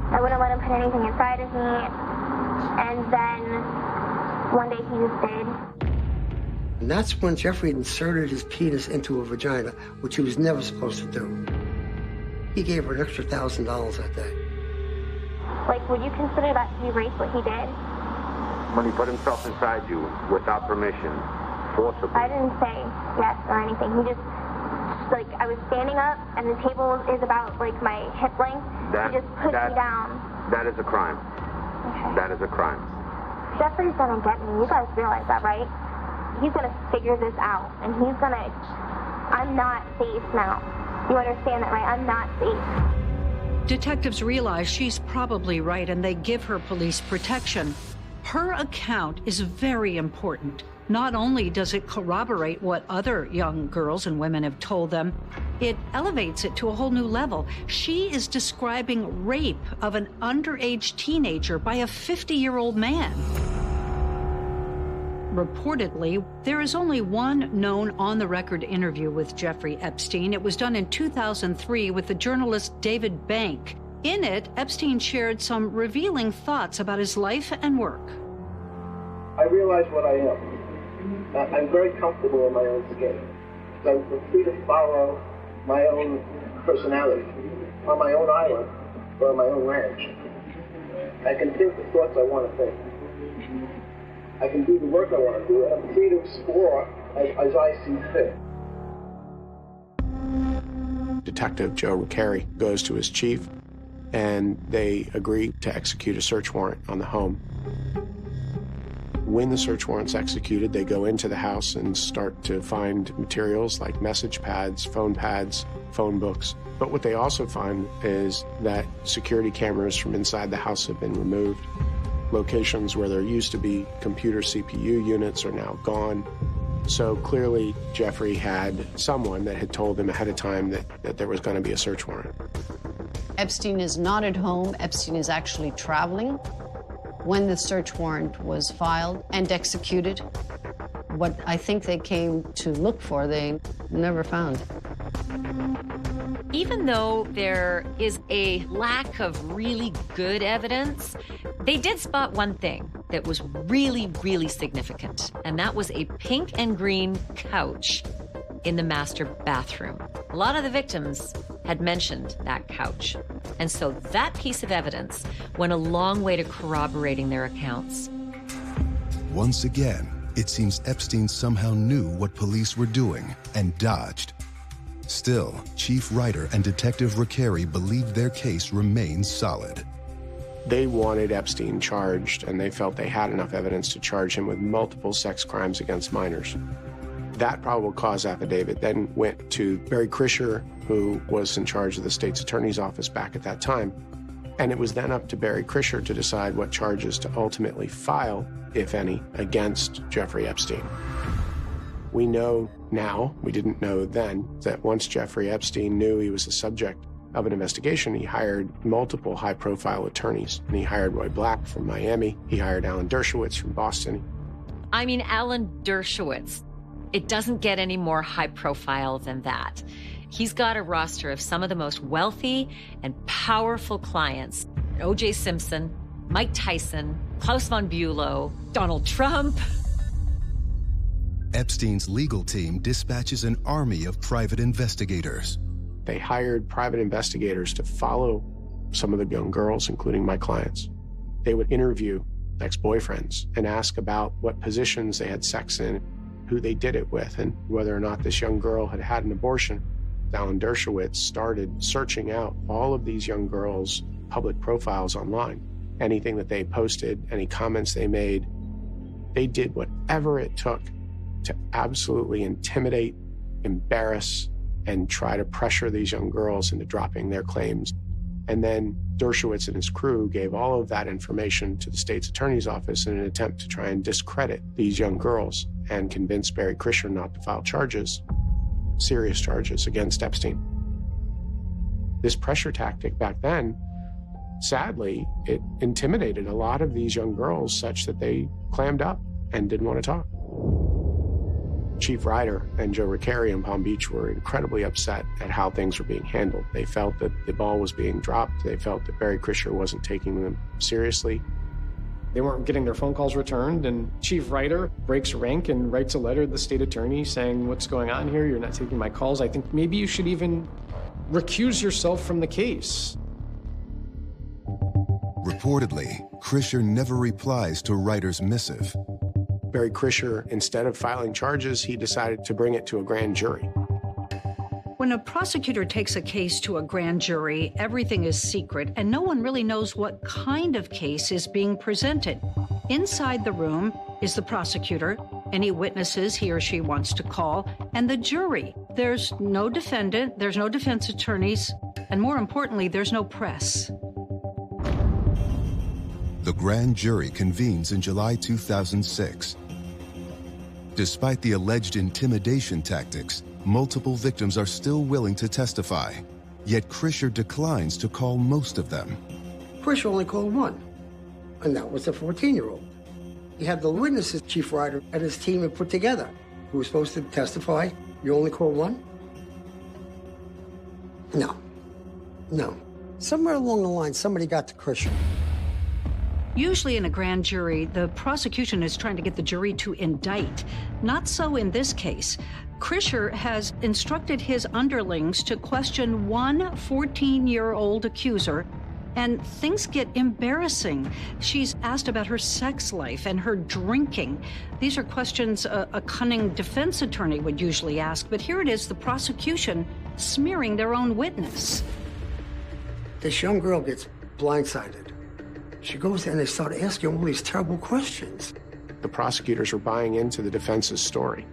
I wouldn't let him put anything inside of me, and then one day he just did. And that's when Jeffrey inserted his penis into a vagina, which he was never supposed to do. He gave her an extra $1,000 that day. Like, would you consider that to be rape, what he did? When he put himself inside you without permission, forcibly. I didn't say yes or anything. He just, like, I was standing up, and the table is about, like, my hip length. He just pushed me down. That is a crime. Okay. That is a crime. Jeffrey's gonna get me. You guys realize that, right? He's gonna figure this out, and he's gonna... I'm not safe now. You understand that, right? I'm not safe. Detectives realize she's probably right, and they give her police protection. Her account is very important. Not only does it corroborate what other young girls and women have told them, it elevates it to a whole new level. She is describing rape of an underage teenager by a 50-year-old man. Reportedly, there is only one known on-the-record interview with Jeffrey Epstein. It was done in 2003 with the journalist David Bank. In it, Epstein shared some revealing thoughts about his life and work. I realize what I am. I'm very comfortable in my own skin. So I'm free to follow my own personality on my own island or on my own ranch. I can think the thoughts I want to think. I can do the work I want to do, and I'm free to explore as I see fit. Detective Joe Carey goes to his chief, and they agree to execute a search warrant on the home. When the search warrant's executed, they go into the house and start to find materials like message pads, phone books. But what they also find is that security cameras from inside the house have been removed. Locations where there used to be computer CPU units are now gone. So clearly, Jeffrey had someone that had told him ahead of time that there was going to be a search warrant. Epstein is not at home. Epstein is actually traveling when the search warrant was filed and executed. What I think they came to look for, they never found. Even though there is a lack of really good evidence, they did spot one thing that was really, really significant, and that was a pink and green couch in the master bathroom. A lot of the victims had mentioned that couch, and so that piece of evidence went a long way to corroborating their accounts. Once again, it seems Epstein somehow knew what police were doing and dodged. Still, Chief Ryder and Detective Recarey believed their case remained solid. They wanted Epstein charged, and they felt they had enough evidence to charge him with multiple sex crimes against minors. That probable cause affidavit then went to Barry Krischer, who was in charge of the state's attorney's office back at that time. And it was then up to Barry Krischer to decide what charges to ultimately file, if any, against Jeffrey Epstein. We know now, we didn't know then, that once Jeffrey Epstein knew he was the subject of an investigation, he hired multiple high-profile attorneys. And he hired Roy Black from Miami. He hired Alan Dershowitz from Boston. I mean, Alan Dershowitz, it doesn't get any more high-profile than that. He's got a roster of some of the most wealthy and powerful clients. O.J. Simpson, Mike Tyson, Klaus von Bülow, Donald Trump. Epstein's legal team dispatches an army of private investigators. They hired private investigators to follow some of the young girls, including my clients. They would interview ex-boyfriends and ask about what positions they had sex in, who they did it with, and whether or not this young girl had had an abortion. Alan Dershowitz started searching out all of these young girls' public profiles online. Anything that they posted, any comments they made, they did whatever it took to absolutely intimidate, embarrass, and try to pressure these young girls into dropping their claims. And then Dershowitz and his crew gave all of that information to the state's attorney's office in an attempt to try and discredit these young girls. and convince Barry Krischer not to file charges, serious charges against Epstein. This pressure tactic back then, sadly, it intimidated a lot of these young girls such that they clammed up and didn't want to talk. Chief Ryder and Joe Ricari in Palm Beach were incredibly upset at how things were being handled. They felt that the ball was being dropped. They felt that Barry Krischer wasn't taking them seriously. They weren't getting their phone calls returned, and Chief Ryder breaks rank and writes a letter to the state attorney saying, "What's going on here? You're not taking my calls. I think maybe you should even recuse yourself from the case." Reportedly, Krischer never replies to Ryder's missive. Barry Krischer, instead of filing charges, he decided to bring it to a grand jury. When a prosecutor takes a case to a grand jury, everything is secret, and no one really knows what kind of case is being presented. Inside the room is the prosecutor, any witnesses he or she wants to call, and the jury. There's no defendant, there's no defense attorneys, and more importantly, there's no press. The grand jury convenes in July 2006. Despite the alleged intimidation tactics, multiple victims are still willing to testify. Yet Krischer declines to call most of them. Krischer only called one, and that was the 14-year-old. He had the witnesses Chief Ryder and his team had put together, who was supposed to testify. You only called one? No. Somewhere along the line, somebody got to Krischer. Usually in a grand jury, the prosecution is trying to get the jury to indict. Not so in this case. Krischer has instructed his underlings to question one 14-year-old accuser, and things get embarrassing. She's asked about her sex life and her drinking. These are questions a cunning defense attorney would usually ask, but here it is, the prosecution smearing their own witness. This young girl gets blindsided. She goes there and they start asking all these terrible questions. The prosecutors were buying into the defense's story.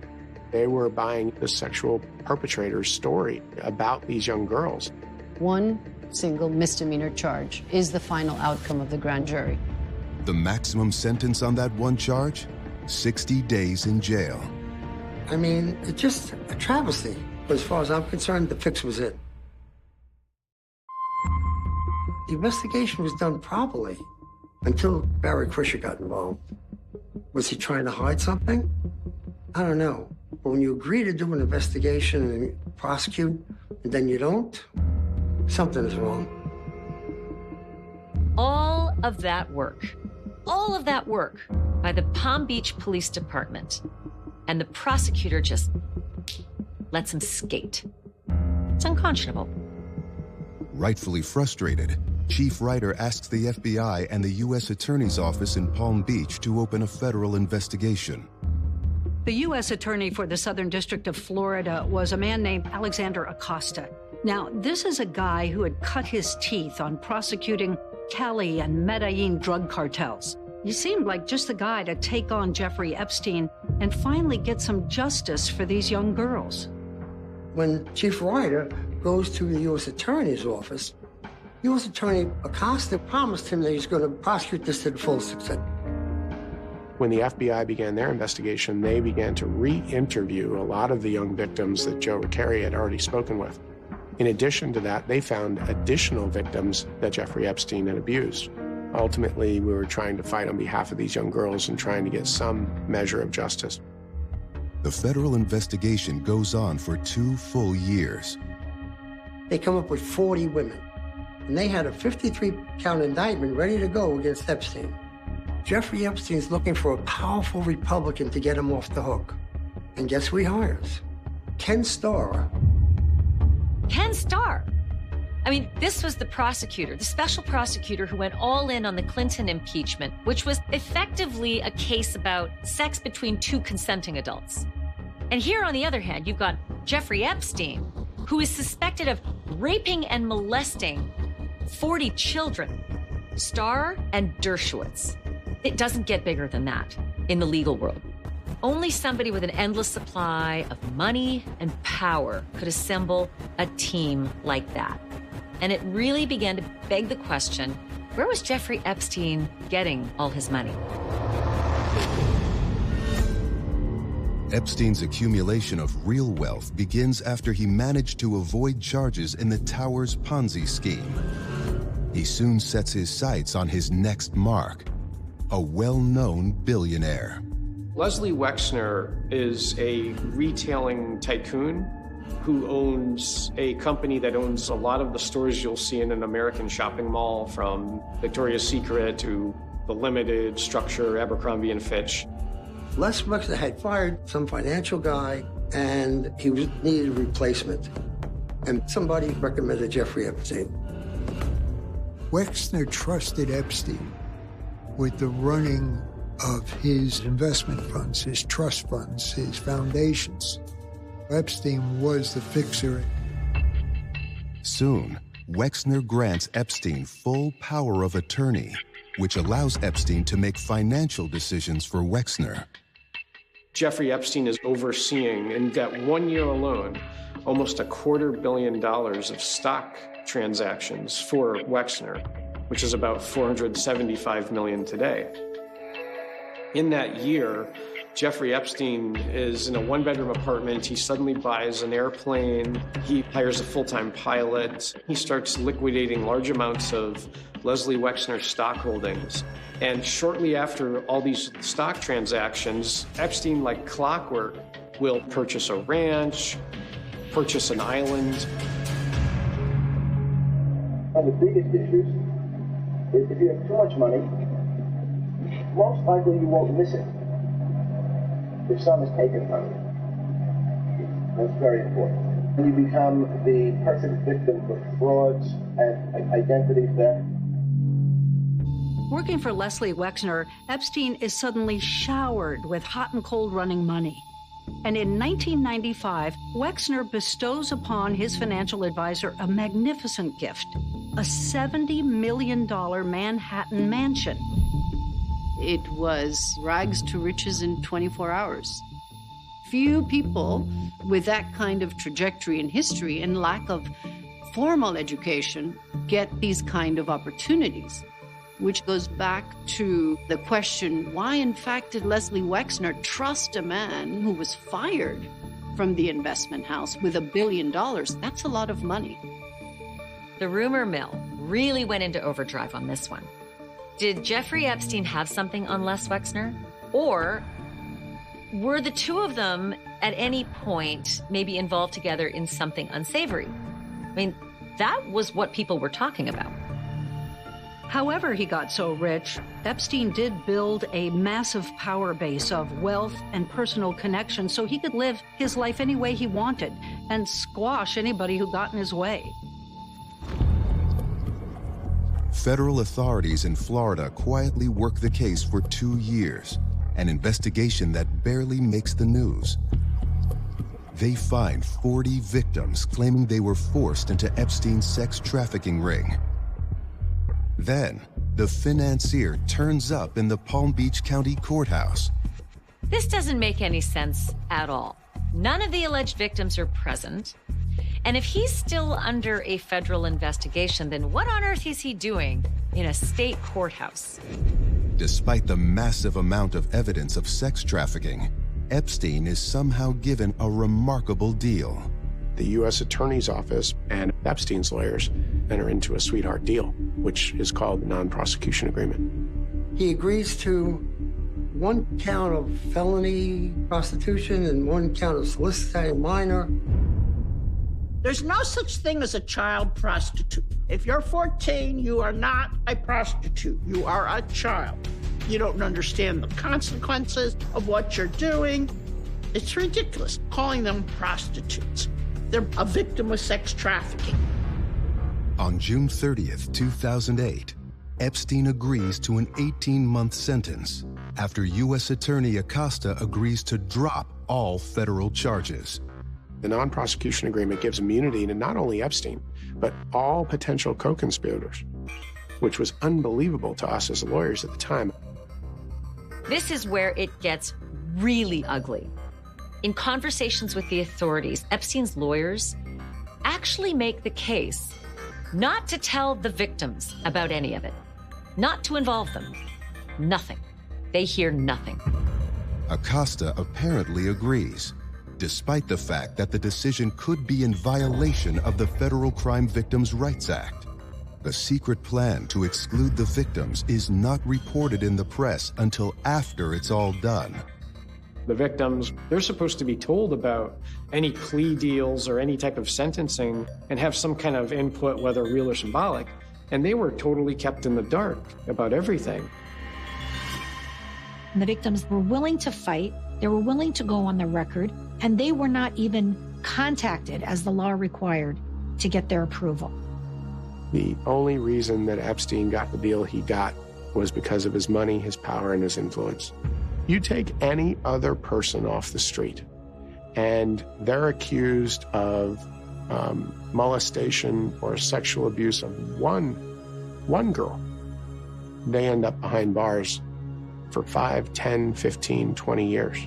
They were buying the sexual perpetrator's story about these young girls. One single misdemeanor charge is the final outcome of the grand jury. The maximum sentence on that one charge? 60 days in jail. I mean, it's just a travesty. But as far as I'm concerned, the fix was it. The investigation was done properly until Barry Krischer got involved. Was he trying to hide something? I don't know. But when you agree to do an investigation and prosecute, and then you don't, something is wrong. All of that work by the Palm Beach Police Department, and the prosecutor just lets him skate. It's unconscionable. Rightfully frustrated, Chief Ryder asks the FBI and the U.S. Attorney's Office in Palm Beach to open a federal investigation. The U.S. Attorney for the Southern District of Florida was a man named Alexander Acosta. Now, this is a guy who had cut his teeth on prosecuting Cali and Medellin drug cartels. He seemed like just the guy to take on Jeffrey Epstein and finally get some justice for these young girls. When Chief Ryder goes to the U.S. Attorney's Office, U.S. Attorney Acosta promised him that he's going to prosecute this to the fullest extent. When the FBI began their investigation, they began to re-interview a lot of the young victims that Joe Ricari had already spoken with. In addition to that, they found additional victims that Jeffrey Epstein had abused. Ultimately, we were trying to fight on behalf of these young girls and trying to get some measure of justice. The federal investigation goes on for 2 full years. They come up with 40 women, and they had a 53-count indictment ready to go against Epstein. Jeffrey Epstein's looking for a powerful Republican to get him off the hook. And guess who he hires? Ken Starr. Ken Starr. I mean, this was the prosecutor, the special prosecutor who went all in on the Clinton impeachment, which was effectively a case about sex between 2 consenting adults. And here, on the other hand, you've got Jeffrey Epstein, who is suspected of raping and molesting 40 children. Starr and Dershowitz. It doesn't get bigger than that in the legal world. Only somebody with an endless supply of money and power could assemble a team like that. And it really began to beg the question, where was Jeffrey Epstein getting all his money? Epstein's accumulation of real wealth begins after he managed to avoid charges in the Towers Ponzi scheme. He soon sets his sights on his next mark, a well-known billionaire. Leslie Wexner is a retailing tycoon who owns a company that owns a lot of the stores you'll see in an American shopping mall, from Victoria's Secret to The Limited, Structure, Abercrombie & Fitch. Les Wexner had fired some financial guy, and he needed a replacement. And somebody recommended Jeffrey Epstein. Wexner trusted Epstein with the running of his investment funds, his trust funds, his foundations. Epstein was the fixer. Soon, Wexner grants Epstein full power of attorney, which allows Epstein to make financial decisions for Wexner. Jeffrey Epstein is overseeing, in that 1 year alone, almost $250 million of stock transactions for Wexner, which is about $475 million today. In that year, Jeffrey Epstein is in a one-bedroom apartment. He suddenly buys an airplane. He hires a full-time pilot. He starts liquidating large amounts of Leslie Wexner stock holdings. And shortly after all these stock transactions, Epstein, like clockwork, will purchase a ranch, purchase an island. One of the biggest issues is if you have too much money, most likely you won't miss it if some is taken from you. That's very important. And you become the perfect victim for frauds and identity theft. Working for Leslie Wexner, Epstein is suddenly showered with hot and cold running money. And in 1995, Wexner bestows upon his financial advisor a magnificent gift, a $70 million Manhattan mansion. It was rags to riches in 24 hours. Few people with that kind of trajectory in history and lack of formal education get these kind of opportunities, which goes back to the question, why in fact did Leslie Wexner trust a man who was fired from the investment house with $1 billion? That's a lot of money. The rumor mill really went into overdrive on this one. Did Jeffrey Epstein have something on Les Wexner? Or were the two of them at any point maybe involved together in something unsavory? I mean, that was what people were talking about. However he got so rich, Epstein did build a massive power base of wealth and personal connections so he could live his life any way he wanted and squash anybody who got in his way. Federal authorities in Florida quietly work the case for 2 years, an investigation that barely makes the news. They find 40 victims claiming they were forced into Epstein's sex trafficking ring. Then, the financier turns up in the Palm Beach County Courthouse. This doesn't make any sense at all. None of the alleged victims are present. And if he's still under a federal investigation, then what on earth is he doing in a state courthouse? Despite the massive amount of evidence of sex trafficking, Epstein is somehow given a remarkable deal. The U.S. Attorney's Office and Epstein's lawyers enter into a sweetheart deal, which is called the non-prosecution agreement. He agrees to 1 count of felony prostitution and 1 count of soliciting a minor. There's no such thing as a child prostitute. If you're 14, you are not a prostitute. You are a child. You don't understand the consequences of what you're doing. It's ridiculous calling them prostitutes. They're a victim of sex trafficking. On June 30th, 2008, Epstein agrees to an 18-month sentence after U.S. Attorney Acosta agrees to drop all federal charges. The non-prosecution agreement gives immunity to not only Epstein, but all potential co-conspirators, which was unbelievable to us as lawyers at the time. This is where it gets really ugly. In conversations with the authorities, Epstein's lawyers actually make the case not to tell the victims about any of it, not to involve them. Nothing. They hear nothing. Acosta apparently agrees, despite the fact that the decision could be in violation of the Federal Crime Victims' Rights Act. The secret plan to exclude the victims is not reported in the press until after it's all done. The victims, they're supposed to be told about any plea deals or any type of sentencing and have some kind of input, whether real or symbolic. And they were totally kept in the dark about everything. And the victims were willing to fight, they were willing to go on the record, and they were not even contacted as the law required to get their approval. The only reason that Epstein got the deal he got was because of his money, his power, and his influence. You take any other person off the street, and they're accused of molestation or sexual abuse of one girl. They end up behind bars for 5, 10, 15, 20 years.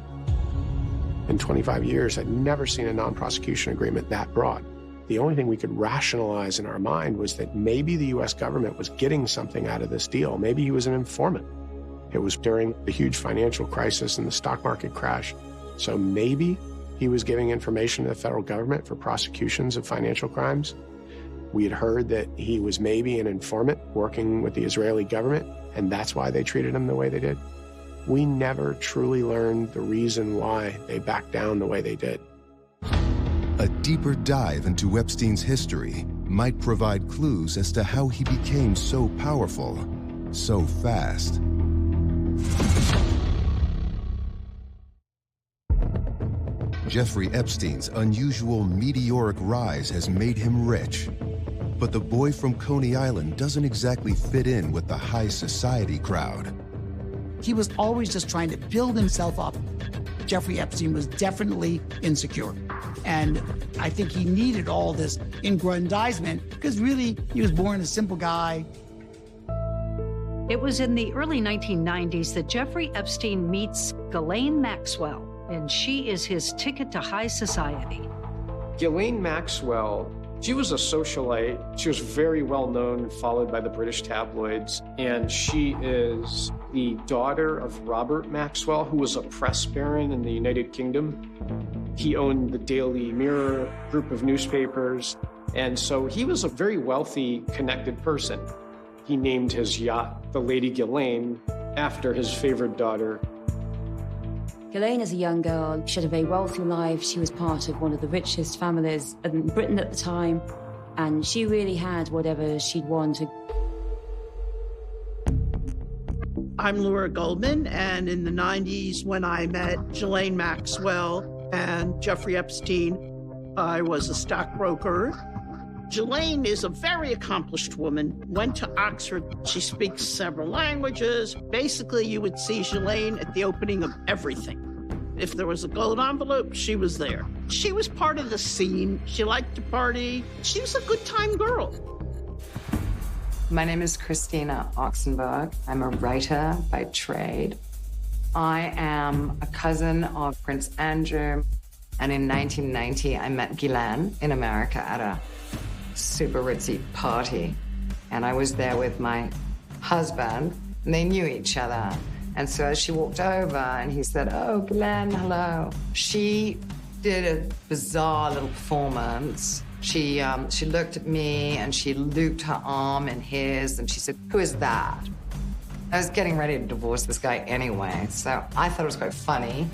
In 25 years, I'd never seen a non-prosecution agreement that broad. The only thing we could rationalize in our mind was that maybe the U.S. government was getting something out of this deal. Maybe he was an informant. It was during the huge financial crisis and the stock market crash. So maybe he was giving information to the federal government for prosecutions of financial crimes. We had heard that he was maybe an informant working with the Israeli government, and that's why they treated him the way they did. We never truly learned the reason why they backed down the way they did. A deeper dive into Epstein's history might provide clues as to how he became so powerful, so fast. Jeffrey Epstein's unusual meteoric rise has made him rich. But the boy from Coney Island doesn't exactly fit in with the high society crowd. He was always just trying to build himself up. Jeffrey Epstein was definitely insecure. And I think he needed all this aggrandizement because really he was born a simple guy. It was in the early 1990s that Jeffrey Epstein meets Ghislaine Maxwell, and she is his ticket to high society. Ghislaine Maxwell, she was a socialite. She was very well known, followed by the British tabloids. And she is the daughter of Robert Maxwell, who was a press baron in the United Kingdom. He owned the Daily Mirror group of newspapers. And so he was a very wealthy, connected person. He named his yacht, the Lady Ghislaine, after his favorite daughter. Ghislaine, as a young girl, she had a very wealthy life. She was part of one of the richest families in Britain at the time, and she really had whatever she'd wanted. I'm Laura Goldman, and in the 90s, when I met Ghislaine Maxwell and Jeffrey Epstein, I was a stockbroker. Ghislaine is a very accomplished woman, went to Oxford. She speaks several languages. Basically, you would see Ghislaine at the opening of everything. If there was a gold envelope, she was there. She was part of the scene. She liked to party. She was a good time girl. My name is Christina Oxenberg. I'm a writer by trade. I am a cousin of Prince Andrew. And in 1990, I met Ghislaine in America at a super ritzy party. And I was there with my husband, and they knew each other. And so as she walked over and he said, "Oh, Ghislaine, hello." She did a bizarre little performance. She looked at me and she looped her arm in his and she said, "Who is that?" I was getting ready to divorce this guy anyway, so I thought it was quite funny.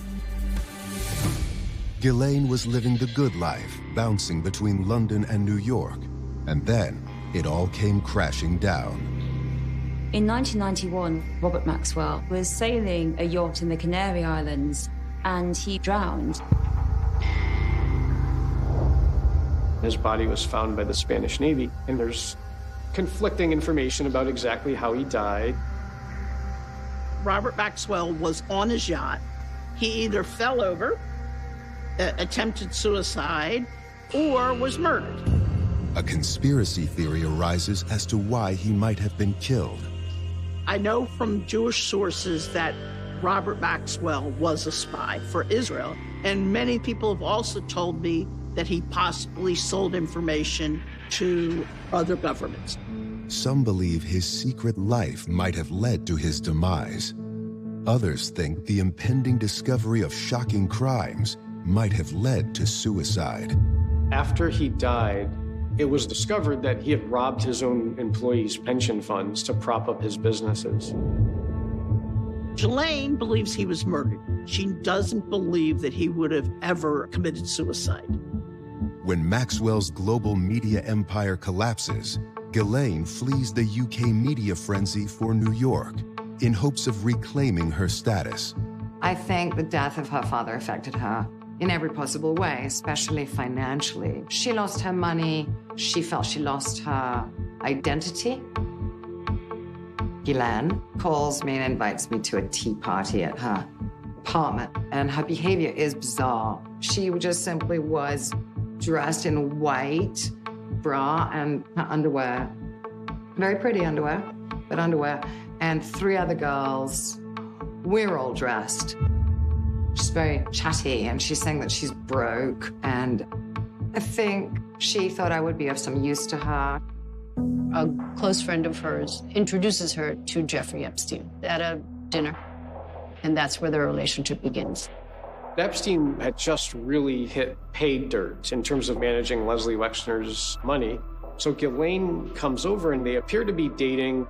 Ghislaine was living the good life, bouncing between London and New York. And then it all came crashing down. In 1991, Robert Maxwell was sailing a yacht in the Canary Islands, and he drowned. His body was found by the Spanish Navy, and there's conflicting information about exactly how he died. Robert Maxwell was on his yacht. He either fell over, attempted suicide, or was murdered. A conspiracy theory arises as to why he might have been killed. I know from Jewish sources that Robert Maxwell was a spy for Israel, and many people have also told me that he possibly sold information to other governments. Some believe his secret life might have led to his demise. Others think the impending discovery of shocking crimes might have led to suicide. After he died, it was discovered that he had robbed his own employees' pension funds to prop up his businesses. Ghislaine believes he was murdered. She doesn't believe that he would have ever committed suicide. When Maxwell's global media empire collapses, Ghislaine flees the UK media frenzy for New York in hopes of reclaiming her status. I think the death of her father affected her in every possible way, especially financially. She lost her money. She felt she lost her identity. Ghislaine calls me and invites me to a tea party at her apartment, and her behavior is bizarre. She just simply was dressed in white, bra and her underwear. Very pretty underwear, but underwear. And 3 other girls, we're all dressed. She's very chatty, and she's saying that she's broke, and I think she thought I would be of some use to her. A close friend of hers introduces her to Jeffrey Epstein at a dinner, and that's where their relationship begins. Epstein had just really hit pay dirt in terms of managing Leslie Wexner's money. So Ghislaine comes over, and they appear to be dating.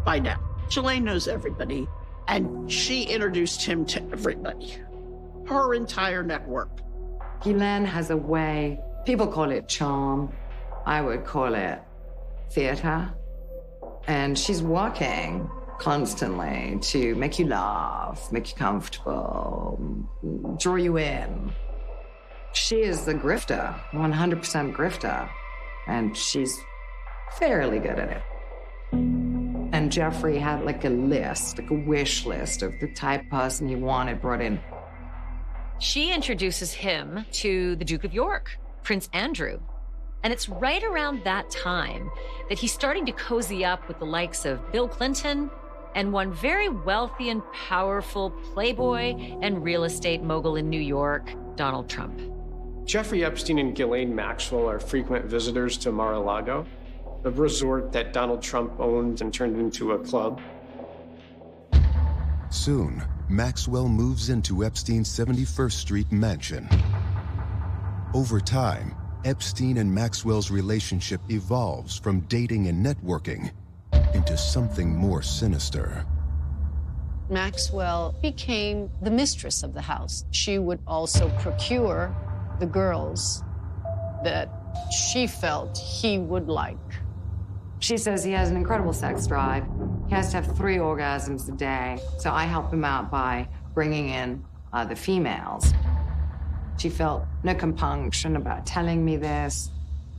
By now, Ghislaine knows everybody, and she introduced him to everybody. Her entire network. Ghislaine has a way, people call it charm. I would call it theater. And she's working constantly to make you laugh, make you comfortable, draw you in. She is the grifter, 100% grifter, and she's fairly good at it. And Jeffrey had like a list, like a wish list of the type of person he wanted brought in. She introduces him to the Duke of York, Prince Andrew. And it's right around that time that he's starting to cozy up with the likes of Bill Clinton and one very wealthy and powerful playboy and real estate mogul in New York, Donald Trump. Jeffrey Epstein and Ghislaine Maxwell are frequent visitors to Mar-a-Lago, a resort that Donald Trump owned and turned into a club. Soon, Maxwell moves into Epstein's 71st Street mansion. Over time, Epstein and Maxwell's relationship evolves from dating and networking into something more sinister. Maxwell became the mistress of the house. She would also procure the girls that she felt he would like. She says he has an incredible sex drive. He has to have 3 orgasms a day. So I help him out by bringing in the females. She felt no compunction about telling me this.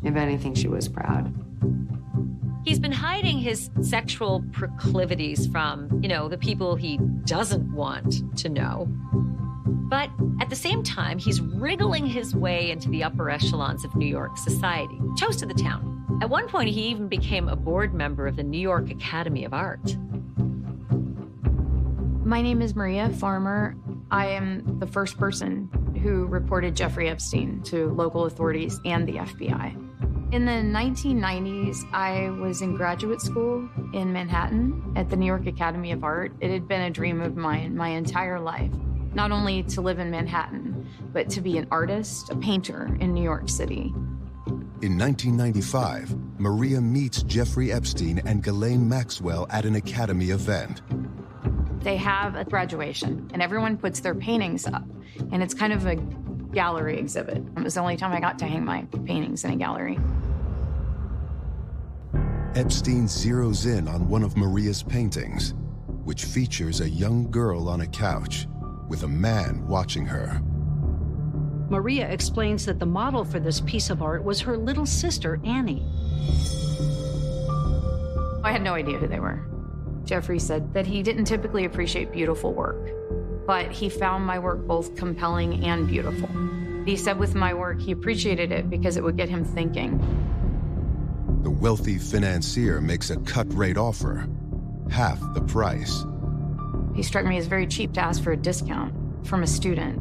If anything, she was proud. He's been hiding his sexual proclivities from, the people he doesn't want to know. But at the same time, he's wriggling his way into the upper echelons of New York society, toast of the town. At one point, he even became a board member of the New York Academy of Art. My name is Maria Farmer. I am the first person who reported Jeffrey Epstein to local authorities and the FBI. In the 1990s, I was in graduate school in Manhattan at the New York Academy of Art. It had been a dream of mine my entire life, not only to live in Manhattan, but to be an artist, a painter in New York City. In 1995, Maria meets Jeffrey Epstein and Ghislaine Maxwell at an Academy event. They have a graduation, and everyone puts their paintings up, and it's kind of a gallery exhibit. It was the only time I got to hang my paintings in a gallery. Epstein zeroes in on one of Maria's paintings, which features a young girl on a couch with a man watching her. Maria explains that the model for this piece of art was her little sister, Annie. I had no idea who they were. Jeffrey said that he didn't typically appreciate beautiful work, but he found my work both compelling and beautiful. He said with my work, he appreciated it because it would get him thinking. The wealthy financier makes a cut-rate offer, half the price. He struck me as very cheap to ask for a discount from a student.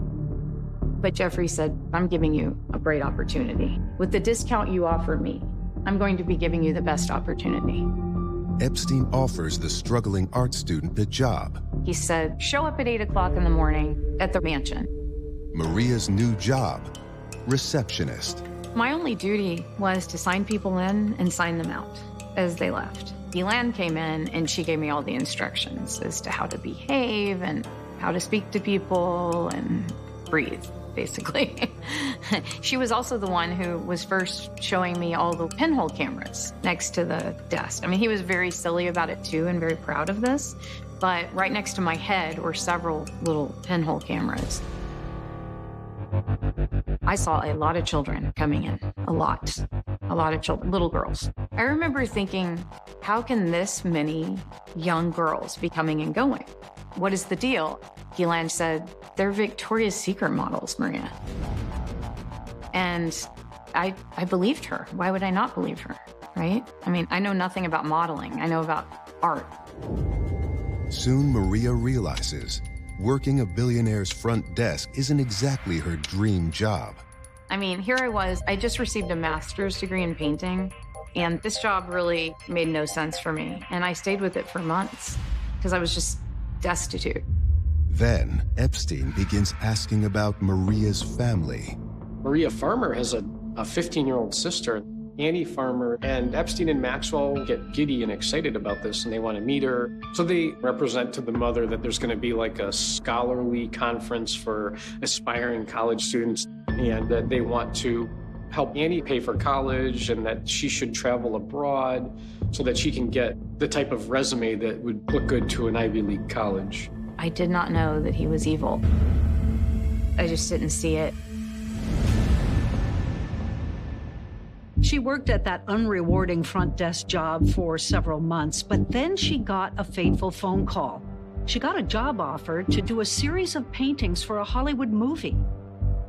But Jeffrey said, I'm giving you a great opportunity. With the discount you offer me, I'm going to be giving you the best opportunity. Epstein offers the struggling art student a job He said, show up at 8 o'clock in the morning at the mansion. Maria's new job, receptionist. My only duty was to sign people in and sign them out as they left. Elan came in and she gave me all the instructions as to how to behave and how to speak to people and breathe, basically. She was also the one who was first showing me all the pinhole cameras next to the desk. I mean, he was very silly about it too and very proud of this, but right next to my head were several little pinhole cameras. I saw a lot of children coming in, a lot of children, little girls. I remember thinking, how can this many young girls be coming and going? What is the deal? Elan said, they're Victoria's Secret models, Maria. And I believed her. Why would I not believe her, right? I mean, I know nothing about modeling. I know about art. Soon Maria realizes working a billionaire's front desk isn't exactly her dream job. I mean, here I was, I just received a master's degree in painting, and this job really made no sense for me. And I stayed with it for months because I was just destitute. Then Epstein begins asking about Maria's family. Maria Farmer has a 15-year-old sister, Annie Farmer, and Epstein and Maxwell get giddy and excited about this, and they want to meet her. So they represent to the mother that there's going to be like a scholarly conference for aspiring college students, and that they want to help Annie pay for college and that she should travel abroad so that she can get the type of resume that would look good to an Ivy League college. I did not know that he was evil. I just didn't see it. She worked at that unrewarding front desk job for several months, but then she got a fateful phone call. She got a job offer to do a series of paintings for a Hollywood movie.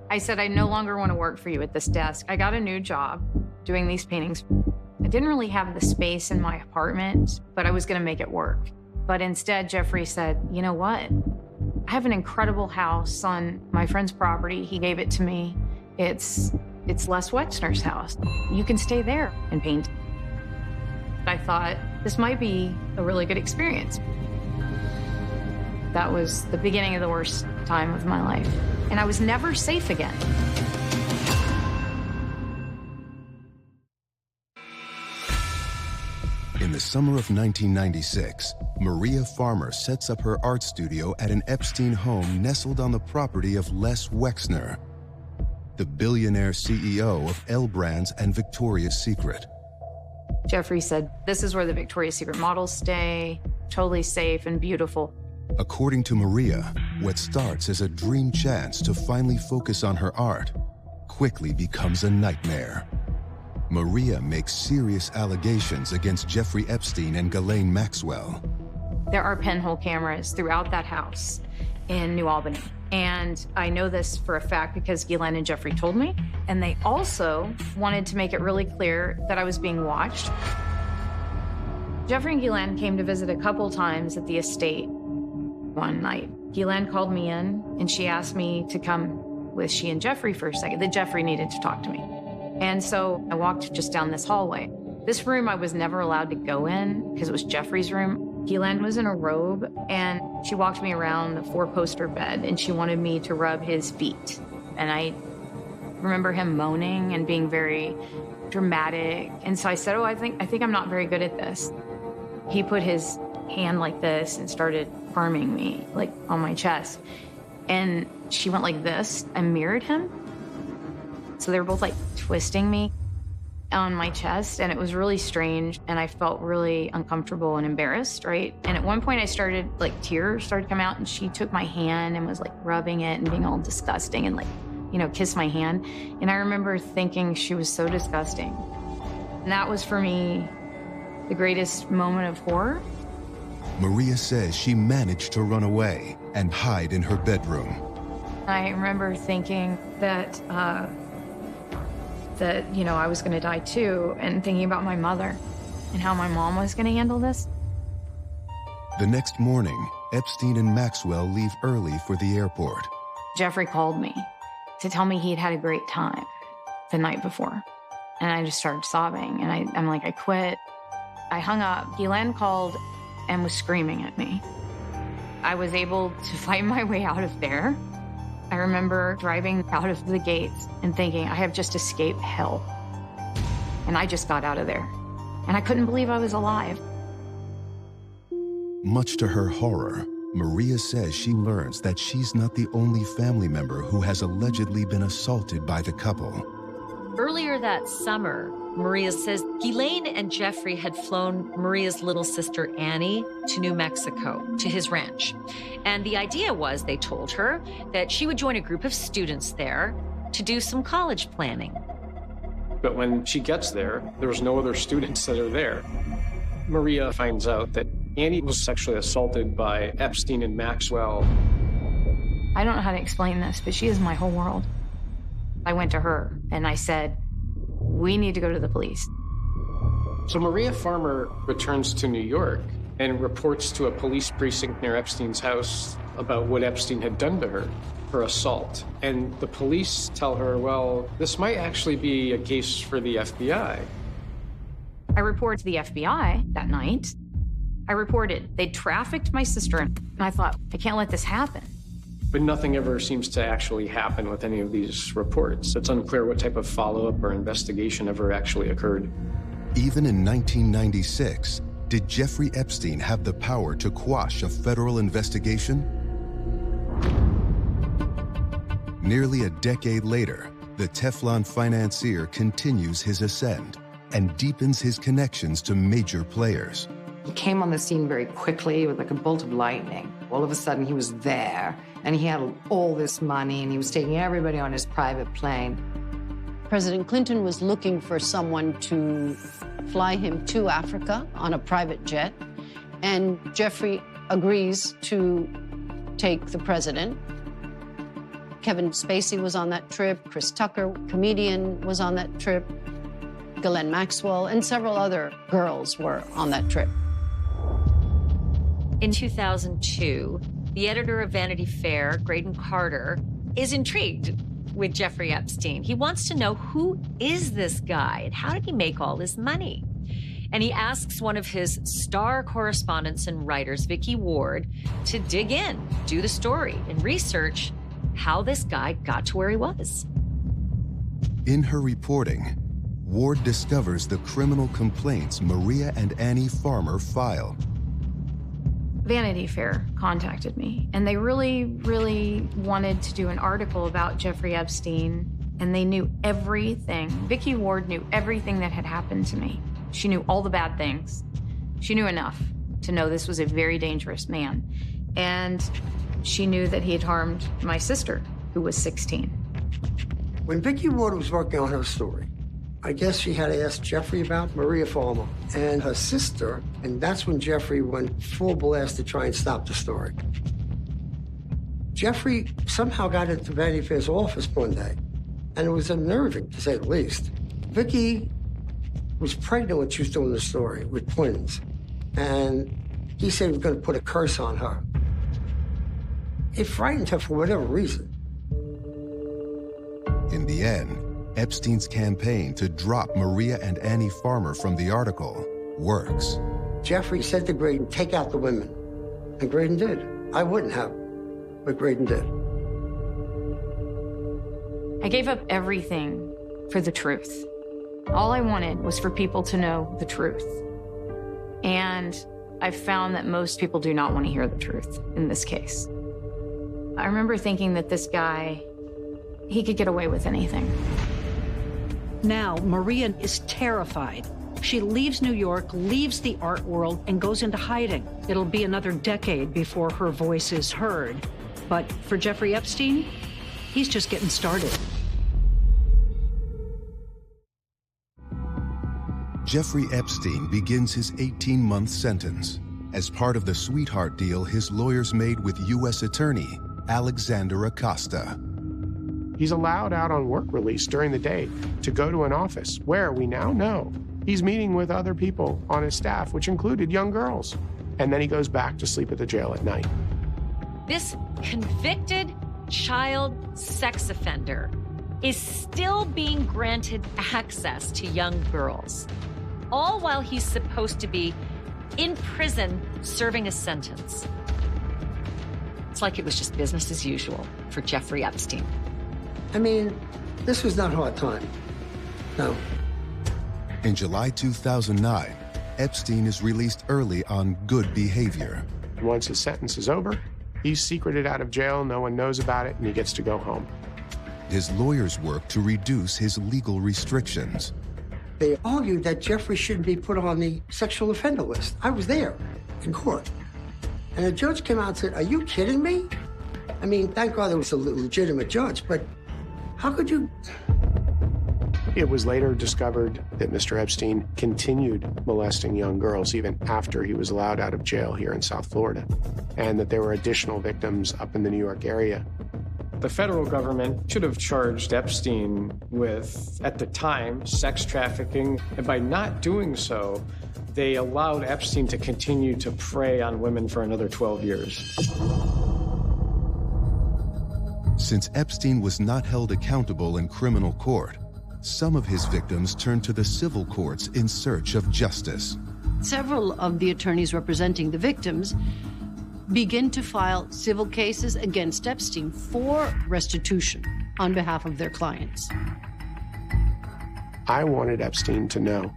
I said, I no longer want to work for you at this desk. I got a new job doing these paintings. I didn't really have the space in my apartment, but I was going to make it work. But instead, Jeffrey said, you know what? I have an incredible house on my friend's property. He gave it to me. It's Les Wexner's house. You can stay there and paint. I thought this might be a really good experience. That was the beginning of the worst time of my life. And I was never safe again. In the summer of 1996, Maria Farmer sets up her art studio at an Epstein home nestled on the property of Les Wexner, the billionaire CEO of L Brands and Victoria's Secret. Jeffrey said, this is where the Victoria's Secret models stay, totally safe and beautiful. According to Maria, what starts as a dream chance to finally focus on her art quickly becomes a nightmare. Maria makes serious allegations against Jeffrey Epstein and Ghislaine Maxwell. There are pinhole cameras throughout that house in New Albany. And I know this for a fact because Ghislaine and Jeffrey told me. And they also wanted to make it really clear that I was being watched. Jeffrey and Ghislaine came to visit a couple times at the estate one night. Ghislaine called me in and she asked me to come with she and Jeffrey for a second, that Jeffrey needed to talk to me. And so I walked just down this hallway. This room I was never allowed to go in because it was Jeffrey's room. Ghislaine was in a robe and she walked me around the 4-poster bed and she wanted me to rub his feet. And I remember him moaning and being very dramatic. And so I said, I think I'm not very good at this. He put his hand like this and started harming me, like on my chest. And she went like this and mirrored him. So they were both like twisting me on my chest, and it was really strange, and I felt really uncomfortable and embarrassed, right? And at one point I started, like, tears started to come out, and she took my hand and was like rubbing it and being all disgusting and like, kissed my hand. And I remember thinking she was so disgusting. And that was for me the greatest moment of horror. Maria says she managed to run away and hide in her bedroom. I remember thinking that I was going to die too, and thinking about my mother and how my mom was going to handle this. The next morning, Epstein and Maxwell leave early for the airport. Jeffrey called me to tell me he'd had a great time the night before. And I just started sobbing, and I'm like, I quit. I hung up. Ghislaine called and was screaming at me. I was able to fight my way out of there. I remember driving out of the gates and thinking, I have just escaped hell. And I just got out of there. And I couldn't believe I was alive. Much to her horror, Maria says she learns that she's not the only family member who has allegedly been assaulted by the couple. Earlier that summer, Maria says Ghislaine and Jeffrey had flown Maria's little sister Annie to New Mexico, to his ranch. And the idea was, they told her, that she would join a group of students there to do some college planning. But when she gets there, there's no other students that are there. Maria finds out that Annie was sexually assaulted by Epstein and Maxwell. I don't know how to explain this, but she is my whole world. I went to her and I said, we need to go to the police. So Maria Farmer returns to New York and reports to a police precinct near Epstein's house about what Epstein had done to her, her assault. And the police tell her, well, this might actually be a case for the FBI. I reported to the FBI that night. I reported they trafficked my sister, and I thought, I can't let this happen. But nothing ever seems to actually happen with any of these reports. It's unclear what type of follow-up or investigation ever actually occurred. Even in 1996, did Jeffrey Epstein have the power to quash a federal investigation? Nearly a decade later, the Teflon financier continues his ascent and deepens his connections to major players. He came on the scene very quickly with like a bolt of lightning. All of a sudden, he was there, and he had all this money, and he was taking everybody on his private plane. President Clinton was looking for someone to fly him to Africa on a private jet, and Jeffrey agrees to take the president. Kevin Spacey was on that trip, Chris Tucker, comedian, was on that trip, Ghislaine Maxwell, and several other girls were on that trip. In 2002, the editor of Vanity Fair, Graydon Carter, is intrigued with Jeffrey Epstein. He wants to know, who is this guy and how did he make all this money? And he asks one of his star correspondents and writers, Vicky Ward, to dig in, do the story, and research how this guy got to where he was. In her reporting, Ward discovers the criminal complaints Maria and Annie Farmer filed. Vanity Fair contacted me, and they really, really wanted to do an article about Jeffrey Epstein, and they knew everything. Vicky Ward knew everything that had happened to me. She knew all the bad things. She knew enough to know this was a very dangerous man. And she knew that he had harmed my sister, who was 16. When Vicky Ward was working on her story, I guess she had asked Jeffrey about Maria Farmer and her sister, and that's when Jeffrey went full blast to try and stop the story. Jeffrey somehow got into Vanity Fair's office one day, and it was unnerving, to say the least. Vicky was pregnant when she was doing the story with twins, and he said he was going to put a curse on her. It frightened her for whatever reason. In the end, Epstein's campaign to drop Maria and Annie Farmer from the article works. Jeffrey said to Graydon, take out the women. And Graydon did. I wouldn't have, but Graydon did. I gave up everything for the truth. All I wanted was for people to know the truth. And I found that most people do not want to hear the truth in this case. I remember thinking that this guy, he could get away with anything. Now, Maria is terrified. She leaves New York, leaves the art world, and goes into hiding. It'll be another decade before her voice is heard. But for Jeffrey Epstein, he's just getting started. Jeffrey Epstein begins his 18-month sentence as part of the sweetheart deal his lawyers made with U.S. Attorney Alexander Acosta. He's allowed out on work release during the day to go to an office where we now know he's meeting with other people on his staff, which included young girls. And then he goes back to sleep at the jail at night. This convicted child sex offender is still being granted access to young girls, all while he's supposed to be in prison serving a sentence. It's like it was just business as usual for Jeffrey Epstein. I mean, this was not hard time. No. In July 2009, Epstein is released early on good behavior. Once his sentence is over, he's secreted out of jail, no one knows about it, and he gets to go home. His lawyers work to reduce his legal restrictions. They argued that Jeffrey shouldn't be put on the sexual offender list. I was there in court. And the judge came out and said, "Are you kidding me?" I mean, thank God it was a legitimate judge, but how could you? It was later discovered that Mr. Epstein continued molesting young girls even after he was allowed out of jail here in South Florida, and that there were additional victims up in the New York area. The federal government should have charged Epstein with, at the time, sex trafficking, and by not doing so, they allowed Epstein to continue to prey on women for another 12 years. Since Epstein was not held accountable in criminal court, some of his victims turned to the civil courts in search of justice. Several of the attorneys representing the victims begin to file civil cases against Epstein for restitution on behalf of their clients. I wanted Epstein to know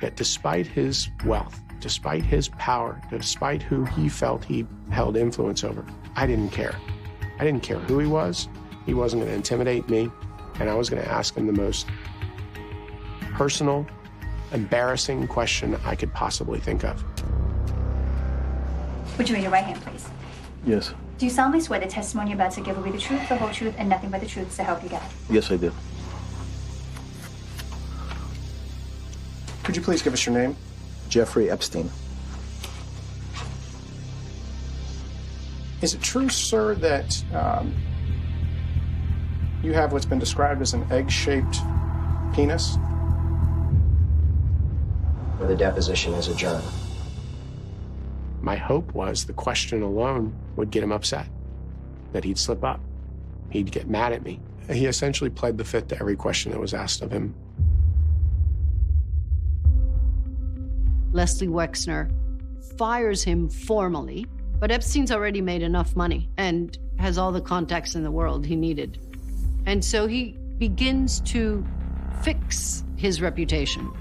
that despite his wealth, despite his power, despite who he felt he held influence over, I didn't care. I didn't care who he was. He wasn't going to intimidate me, and I was going to ask him the most personal, embarrassing question I could possibly think of. Would you raise your right hand, please? Yes. Do you solemnly swear the testimony you're about to give will be the truth, the whole truth, and nothing but the truth, so help you God? Yes, I do. Could you please give us your name? Jeffrey Epstein. Is it true, sir, that you have what's been described as an egg-shaped penis? The deposition is adjourned. My hope was the question alone would get him upset, that he'd slip up. He'd get mad at me. He essentially pled the fifth to every question that was asked of him. Leslie Wexner fires him formally, but Epstein's already made enough money and has all the contacts in the world he needed. And so he begins to fix his reputation.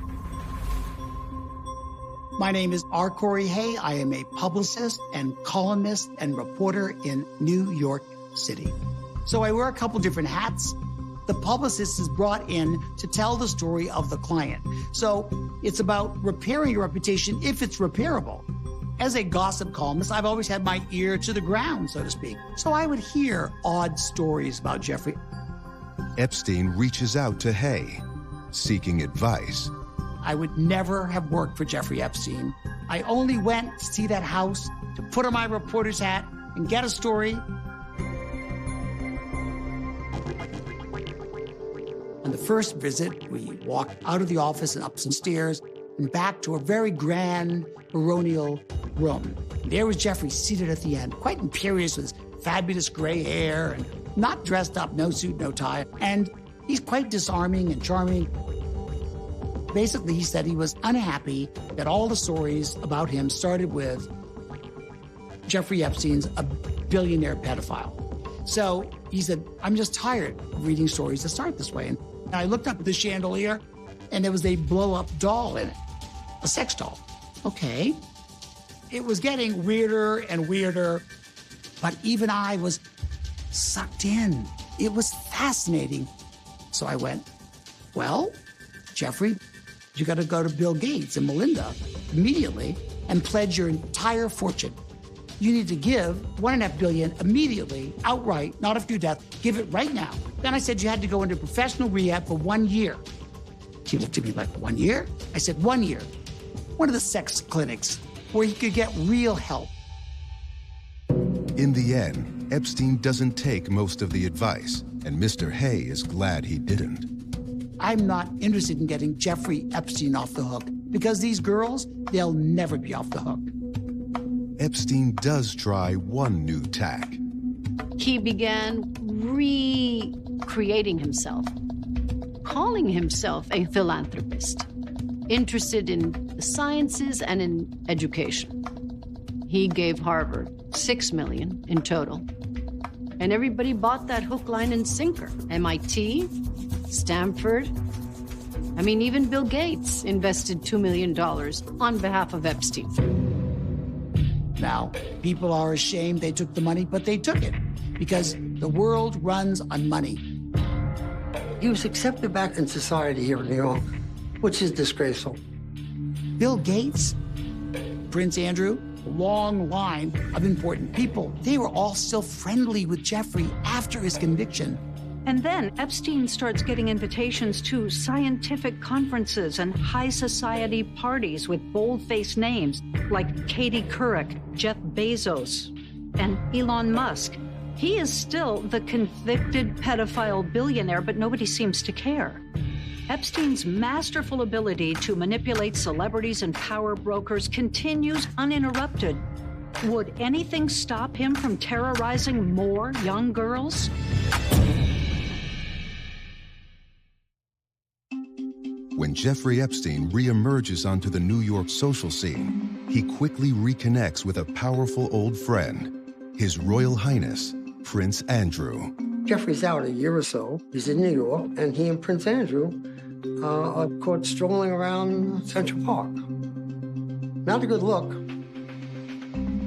My name is R. Corey Hay. I am a publicist and columnist and reporter in New York City. So I wear a couple different hats. The publicist is brought in to tell the story of the client. So it's about repairing your reputation if it's repairable. As a gossip columnist, I've always had my ear to the ground, so to speak. So I would hear odd stories about Jeffrey. Epstein reaches out to Hay, seeking advice. I would never have worked for Jeffrey Epstein. I only went to see that house, to put on my reporter's hat and get a story. On the first visit, we walked out of the office and up some stairs and back to a very grand baronial room. There was Jeffrey seated at the end, quite imperious with his fabulous gray hair and not dressed up, no suit, no tie. And he's quite disarming and charming. Basically, he said he was unhappy that all the stories about him started with Jeffrey Epstein's a billionaire pedophile. So he said, I'm just tired of reading stories that start this way. And I looked up at the chandelier, and there was a blow-up doll in it, a sex doll. Okay. It was getting weirder and weirder, but even I was sucked in. It was fascinating. So I went, well, Jeffrey, you got to go to Bill Gates and Melinda immediately and pledge your entire fortune. You need to give $1.5 billion immediately, outright, not a few deaths. Give it right now. Then I said you had to go into professional rehab for 1 year. He looked at me like, 1 year? I said, 1 year. One of the sex clinics where he could get real help. In the end, Epstein doesn't take most of the advice, and Mr. Hay is glad he didn't. I'm not interested in getting Jeffrey Epstein off the hook because these girls, they'll never be off the hook. Epstein does try one new tack. He began recreating himself, calling himself a philanthropist, interested in the sciences and in education. He gave Harvard $6 million in total. And everybody bought that hook, line, and sinker. MIT, Stanford. I mean, even Bill Gates invested $2 million on behalf of Epstein. Now, people are ashamed they took the money, but they took it because the world runs on money. He was accepted back in society here in New York, which is disgraceful. Bill Gates, Prince Andrew, a long line of important people. They were all still friendly with Jeffrey after his conviction. And then Epstein starts getting invitations to scientific conferences and high society parties with bold-faced names like Katie Couric, Jeff Bezos, and Elon Musk. He is still the convicted pedophile billionaire, but nobody seems to care. Epstein's masterful ability to manipulate celebrities and power brokers continues uninterrupted. Would anything stop him from terrorizing more young girls? When Jeffrey Epstein reemerges onto the New York social scene, he quickly reconnects with a powerful old friend, His Royal Highness, Prince Andrew. Jeffrey's out a year or so. He's in New York, and he and Prince Andrew are caught strolling around Central Park. Not a good look.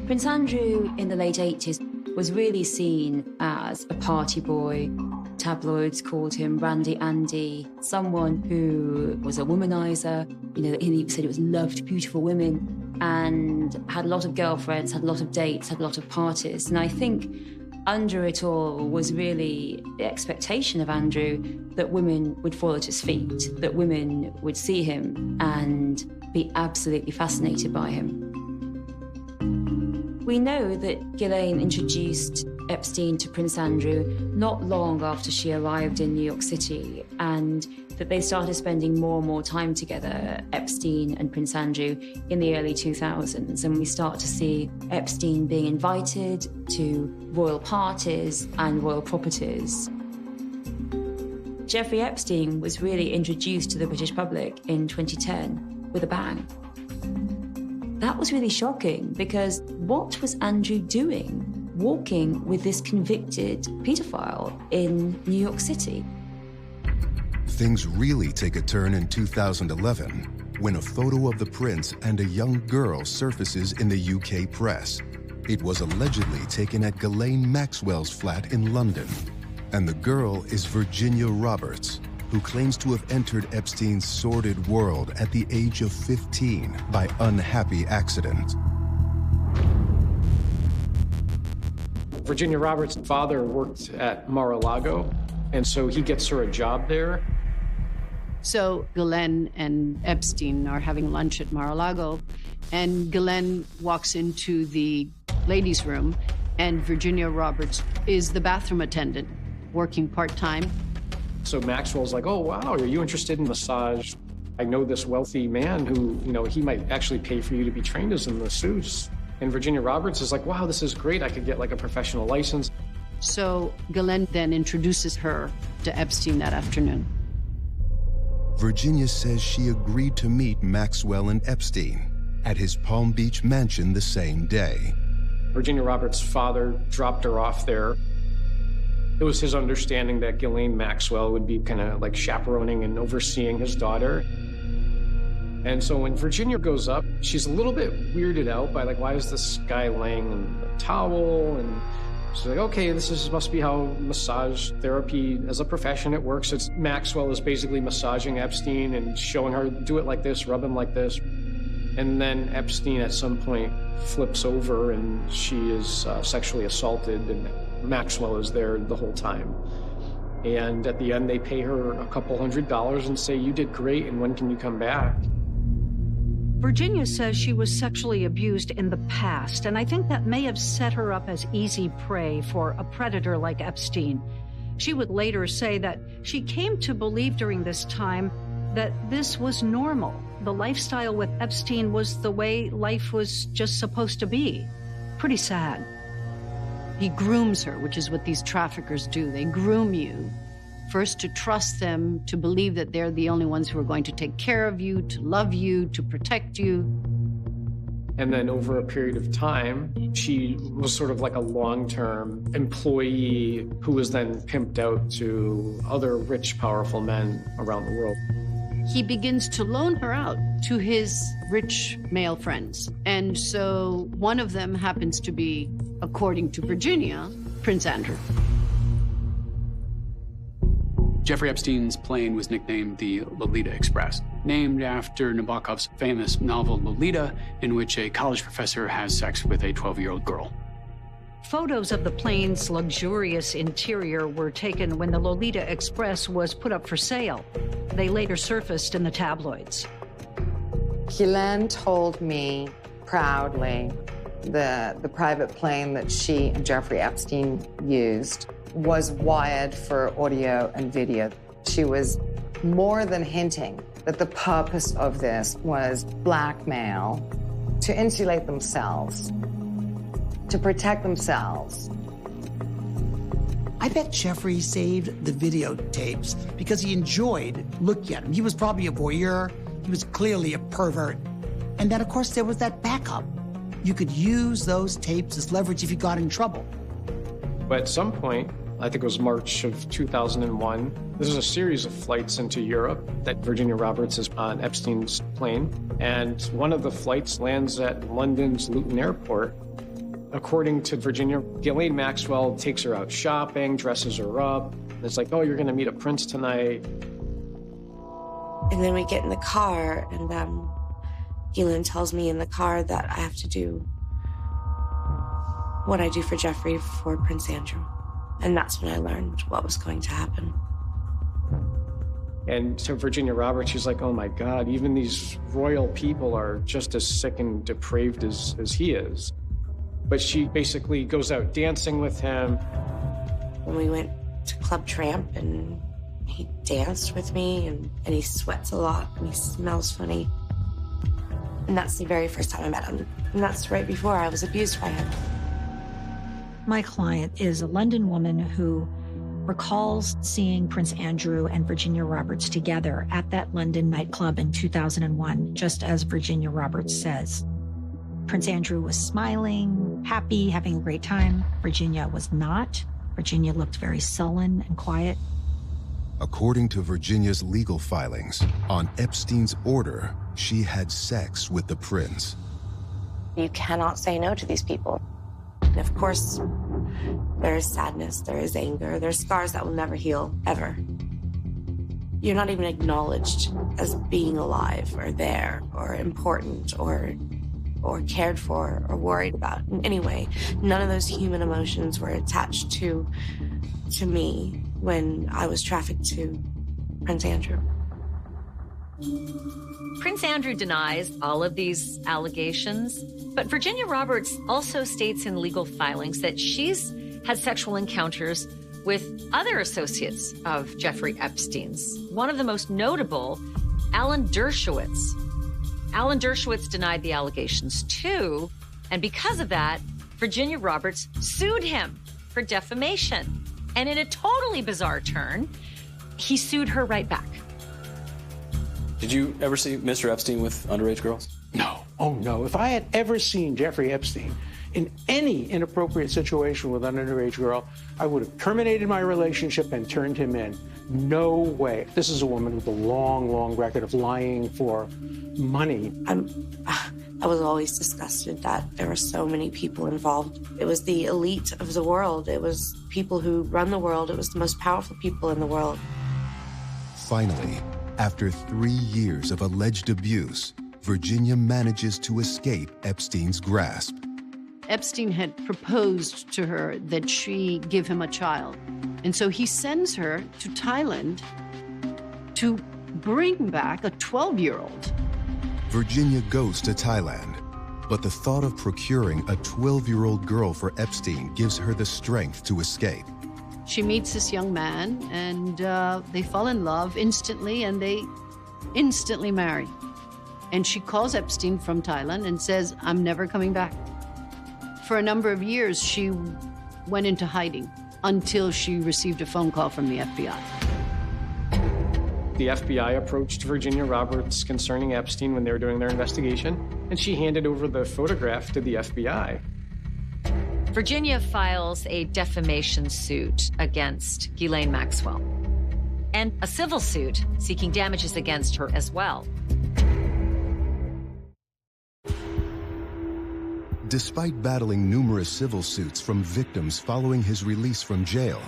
Prince Andrew in the late 80s was really seen as a party boy. Tabloids called him Randy Andy, someone who was a womanizer. You know, he said he was loved beautiful women and had a lot of girlfriends, had a lot of dates, had a lot of parties. And I think under it all was really the expectation of Andrew that women would fall at his feet, that women would see him and be absolutely fascinated by him. We know that Ghislaine introduced Epstein to Prince Andrew not long after she arrived in New York City, and that they started spending more and more time together, Epstein and Prince Andrew, in the early 2000s. And we start to see Epstein being invited to royal parties and royal properties. Jeffrey Epstein was really introduced to the British public in 2010 with a bang. That was really shocking because what was Andrew doing walking with this convicted pedophile in New York City? Things really take a turn in 2011 when a photo of the prince and a young girl surfaces in the UK press. It was allegedly taken at Ghislaine Maxwell's flat in London. And the girl is Virginia Roberts, who claims to have entered Epstein's sordid world at the age of 15 by unhappy accident. Virginia Roberts' father worked at Mar-a-Lago, and so he gets her a job there. So Ghislaine and Epstein are having lunch at Mar-a-Lago, and Ghislaine walks into the ladies' room, and Virginia Roberts is the bathroom attendant, working part-time. So Maxwell's like, oh, wow, are you interested in massage? I know this wealthy man who, he might actually pay for you to be trained as a masseuse. And Virginia Roberts is like, wow, this is great. I could get like a professional license. So Ghislaine then introduces her to Epstein that afternoon. Virginia says she agreed to meet Maxwell and Epstein at his Palm Beach mansion the same day. Virginia Roberts' father dropped her off there. It was his understanding that Ghislaine Maxwell would be kind of like chaperoning and overseeing his daughter. And so when Virginia goes up, she's a little bit weirded out by like, why is this guy laying in a towel? And she's like, okay, must be how massage therapy as a profession it works. It's Maxwell is basically massaging Epstein and showing her, do it like this, rub him like this. And then Epstein at some point flips over and she is sexually assaulted, and Maxwell is there the whole time. And at the end, they pay her a couple $100 and say, you did great, and when can you come back? Virginia says she was sexually abused in the past, and I think that may have set her up as easy prey for a predator like Epstein. She would later say that she came to believe during this time that this was normal. The lifestyle with Epstein was the way life was just supposed to be. Pretty sad. He grooms her, which is what these traffickers do. They groom you, first to trust them, to believe that they're the only ones who are going to take care of you, to love you, to protect you. And then over a period of time, she was sort of like a long-term employee who was then pimped out to other rich, powerful men around the world. He begins to loan her out to his rich male friends. And so one of them happens to be, according to Virginia, Prince Andrew. Jeffrey Epstein's plane was nicknamed the Lolita Express, named after Nabokov's famous novel Lolita, in which a college professor has sex with a 12-year-old girl. Photos of the plane's luxurious interior were taken when the Lolita Express was put up for sale. They later surfaced in the tabloids. Ghislaine told me proudly the private plane that she and Jeffrey Epstein used was wired for audio and video. She was more than hinting that the purpose of this was blackmail to insulate themselves, to protect themselves. I bet Jeffrey saved the videotapes because he enjoyed looking at them. He was probably a voyeur. He was clearly a pervert. And then, of course, there was that backup. You could use those tapes as leverage if you got in trouble. But at some point, I think it was March of 2001, this is a series of flights into Europe that Virginia Roberts is on Epstein's plane. And one of the flights lands at London's Luton Airport. According to Virginia, Ghislaine Maxwell takes her out shopping, dresses her up. And it's like, oh, you're going to meet a prince tonight. And then we get in the car, and Ghislaine tells me in the car that I have to do what I do for Jeffrey for Prince Andrew. And that's when I learned what was going to happen. And to Virginia Roberts, she's like, oh my God, even these royal people are just as sick and depraved as he is. But she basically goes out dancing with him. When we went to Club Tramp, and he danced with me, and he sweats a lot, and he smells funny. And that's the very first time I met him. And that's right before I was abused by him. My client is a London woman who recalls seeing Prince Andrew and Virginia Roberts together at that London nightclub in 2001, just as Virginia Roberts says. Prince Andrew was smiling, happy, having a great time. Virginia was not. Virginia looked very sullen and quiet. According to Virginia's legal filings, on Epstein's order, she had sex with the prince. You cannot say no to these people. And of course, there is sadness, there is anger, there's scars that will never heal, ever. You're not even acknowledged as being alive or there or important or cared for or worried about in any way. None of those human emotions were attached to me when I was trafficked to Prince Andrew. Prince Andrew denies all of these allegations, but Virginia Roberts also states in legal filings that she's had sexual encounters with other associates of Jeffrey Epstein's. One of the most notable, Alan Dershowitz. Alan Dershowitz denied the allegations too, and because of that, Virginia Roberts sued him for defamation. And in a totally bizarre turn, he sued her right back. Did you ever see Mr. Epstein with underage girls? No. Oh, no. If I had ever seen Jeffrey Epstein in any inappropriate situation with an underage girl, I would have terminated my relationship and turned him in. No way. This is a woman with a long, long record of lying for money. I was always disgusted that there were so many people involved. It was the elite of the world. It was people who run the world. It was the most powerful people in the world. Finally, after 3 years of alleged abuse, Virginia manages to escape Epstein's grasp. Epstein had proposed to her that she give him a child. And so he sends her to Thailand to bring back a 12-year-old. Virginia goes to Thailand, but the thought of procuring a 12-year-old girl for Epstein gives her the strength to escape. She meets this young man, and they fall in love instantly, and they instantly marry. And she calls Epstein from Thailand and says, I'm never coming back. For a number of years, she went into hiding until she received a phone call from the FBI. The FBI approached Virginia Roberts concerning Epstein when they were doing their investigation, and she handed over the photograph to the FBI. Virginia files a defamation suit against Ghislaine Maxwell and a civil suit seeking damages against her as well. Despite battling numerous civil suits from victims following his release from jail,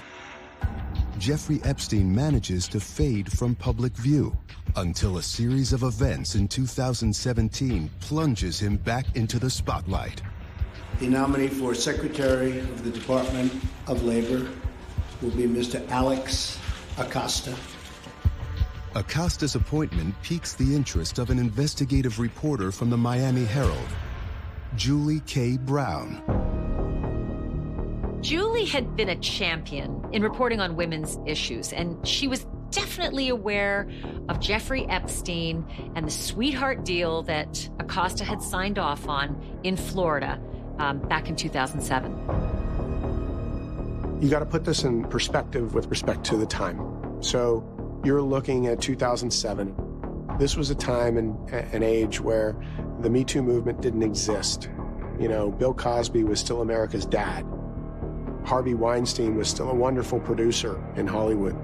Jeffrey Epstein manages to fade from public view until a series of events in 2017 plunges him back into the spotlight. The nominee for Secretary of the Department of Labor will be Mr. Alex Acosta. Acosta's appointment piques the interest of an investigative reporter from the Miami Herald, Julie K. Brown. Julie had been a champion in reporting on women's issues, and she was definitely aware of Jeffrey Epstein and the sweetheart deal that Acosta had signed off on in Florida back in 2007. You got to put this in perspective with respect to the time. So you're looking at 2007. This was a time and an age where the Me Too movement didn't exist. You know, Bill Cosby was still America's dad. Harvey Weinstein was still a wonderful producer in Hollywood.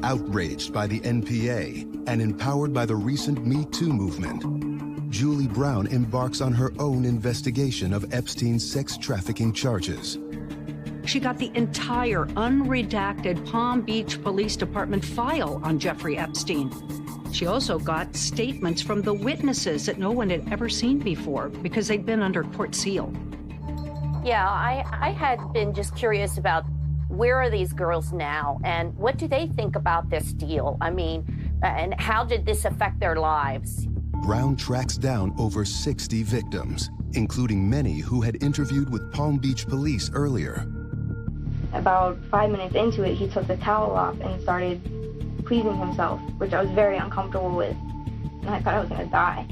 Outraged by the NPA and empowered by the recent Me Too movement, Julie Brown embarks on her own investigation of Epstein's sex trafficking charges. She got the entire unredacted Palm Beach Police Department file on Jeffrey Epstein. She also got statements from the witnesses that no one had ever seen before because they'd been under court seal. Yeah, I had been just curious about where are these girls now and what do they think about this deal? I mean, and how did this affect their lives? Brown tracks down over 60 victims, including many who had interviewed with Palm Beach police earlier. About 5 minutes into it, he took the towel off and started pleasing himself, which I was very uncomfortable with, and I thought I was going to die.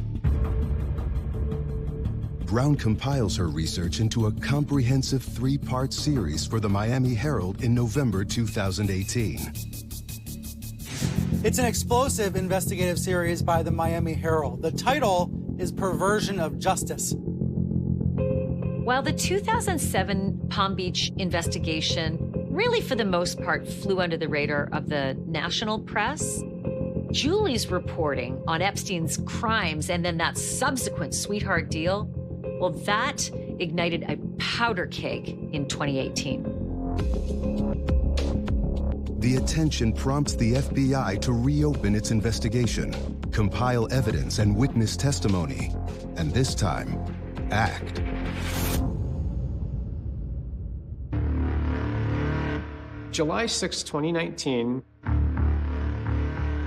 Brown compiles her research into a comprehensive 3-part series for the Miami Herald in November 2018. It's an explosive investigative series by the Miami Herald. The title is Perversion of Justice. While the 2007 Palm Beach investigation really, for the most part, flew under the radar of the national press, Julie's reporting on Epstein's crimes and then that subsequent sweetheart deal, well, that ignited a powder keg in 2018. The attention prompts the FBI to reopen its investigation, compile evidence and witness testimony, and this time, act. July 6, 2019,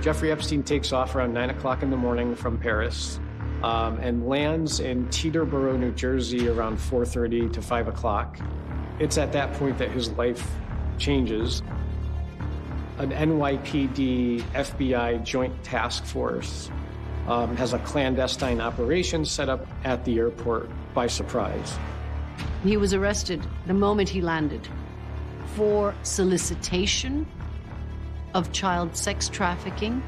Jeffrey Epstein takes off around 9 o'clock in the morning from Paris and lands in Teterboro, New Jersey around 4:30 to 5 o'clock. It's at that point that his life changes. An NYPD FBI joint task force has a clandestine operation set up at the airport by surprise. He was arrested the moment he landed for solicitation of child sex trafficking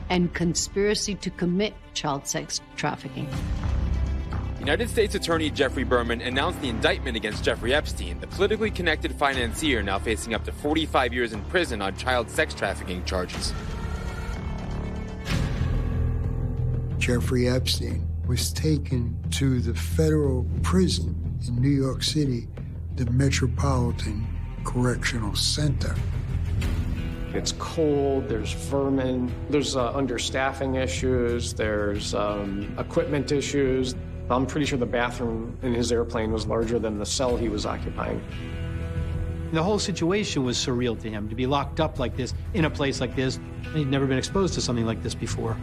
and conspiracy to commit child sex trafficking. United States Attorney Jeffrey Berman announced the indictment against Jeffrey Epstein, the politically connected financier now facing up to 45 years in prison on child sex trafficking charges. Jeffrey Epstein was taken to the federal prison in New York City, the Metropolitan Correctional Center. It's cold, there's vermin, there's understaffing issues, there's equipment issues. I'm pretty sure the bathroom in his airplane was larger than the cell he was occupying. The whole situation was surreal to him, to be locked up like this, in a place like this. He'd never been exposed to something like this before.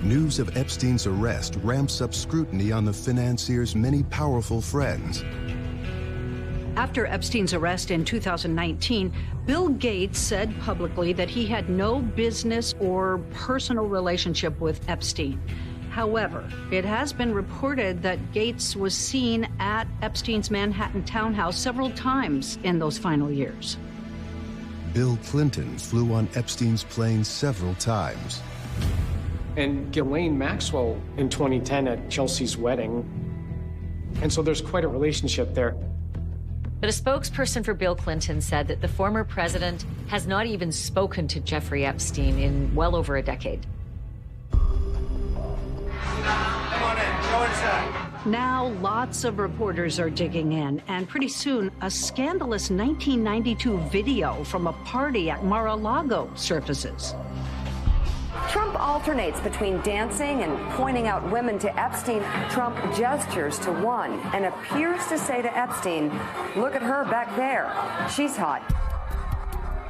News of Epstein's arrest ramps up scrutiny on the financier's many powerful friends. After Epstein's arrest in 2019, Bill Gates said publicly that he had no business or personal relationship with Epstein. However, it has been reported that Gates was seen at Epstein's Manhattan townhouse several times in those final years. Bill Clinton flew on Epstein's plane several times. And Ghislaine Maxwell in 2010 at Chelsea's wedding. And so there's quite a relationship there. But a spokesperson for Bill Clinton said that the former president has not even spoken to Jeffrey Epstein in well over a decade. Now, lots of reporters are digging in, and pretty soon, a scandalous 1992 video from a party at Mar-a-Lago surfaces. Trump alternates between dancing and pointing out women to Epstein. Trump gestures to one and appears to say to Epstein, "Look at her back there. She's hot."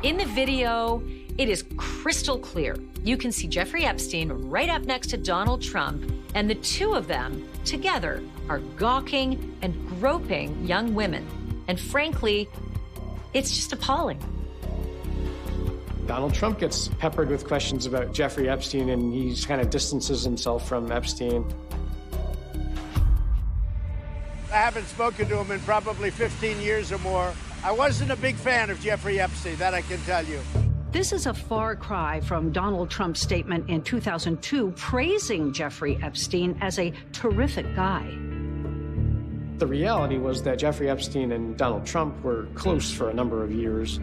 In the video, it is crystal clear. You can see Jeffrey Epstein right up next to Donald Trump, and the two of them together are gawking and groping young women. And frankly, it's just appalling. Donald Trump gets peppered with questions about Jeffrey Epstein, and he kind of distances himself from Epstein. I haven't spoken to him in probably 15 years or more. I wasn't a big fan of Jeffrey Epstein, that I can tell you. This is a far cry from Donald Trump's statement in 2002 praising Jeffrey Epstein as a terrific guy. The reality was that Jeffrey Epstein and Donald Trump were close for a number of years.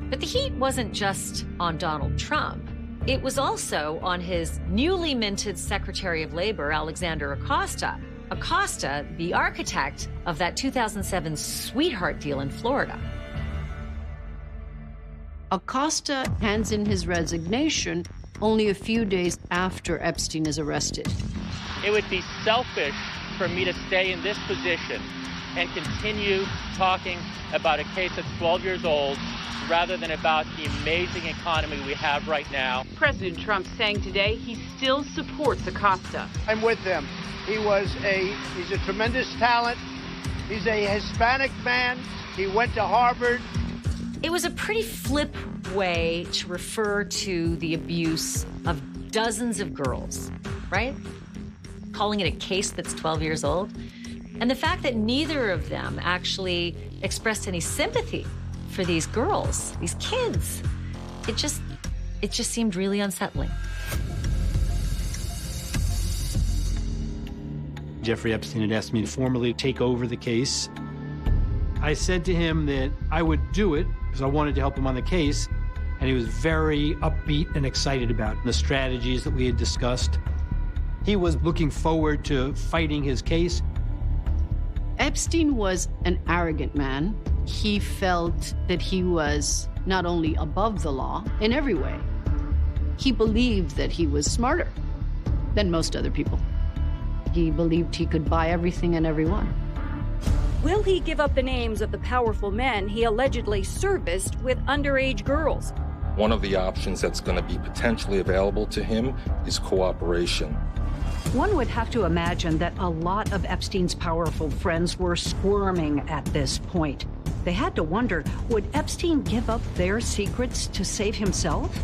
But the heat wasn't just on Donald Trump. It was also on his newly minted Secretary of Labor, Alexander Acosta. Acosta, the architect of that 2007 sweetheart deal in Florida. Acosta hands in his resignation only a few days after Epstein is arrested. It would be selfish for me to stay in this position and continue talking about a case that's 12 years old rather than about the amazing economy we have right now. President Trump saying today he still supports Acosta. I'm with them. He's a tremendous talent. He's a Hispanic man. He went to Harvard. It was a pretty flip way to refer to the abuse of dozens of girls, right? Calling it a case that's 12 years old. And the fact that neither of them actually expressed any sympathy for these girls, these kids, it just seemed really unsettling. Jeffrey Epstein had asked me to formally take over the case. I said to him that I would do it because I wanted to help him on the case, and he was very upbeat and excited about the strategies that we had discussed. He was looking forward to fighting his case. Epstein was an arrogant man. He felt that he was not only above the law in every way, he believed that he was smarter than most other people. He believed he could buy everything and everyone. Will he give up the names of the powerful men he allegedly serviced with underage girls? One of the options that's going to be potentially available to him is cooperation. One would have to imagine that a lot of Epstein's powerful friends were squirming at this point. They had to wonder, would Epstein give up their secrets to save himself?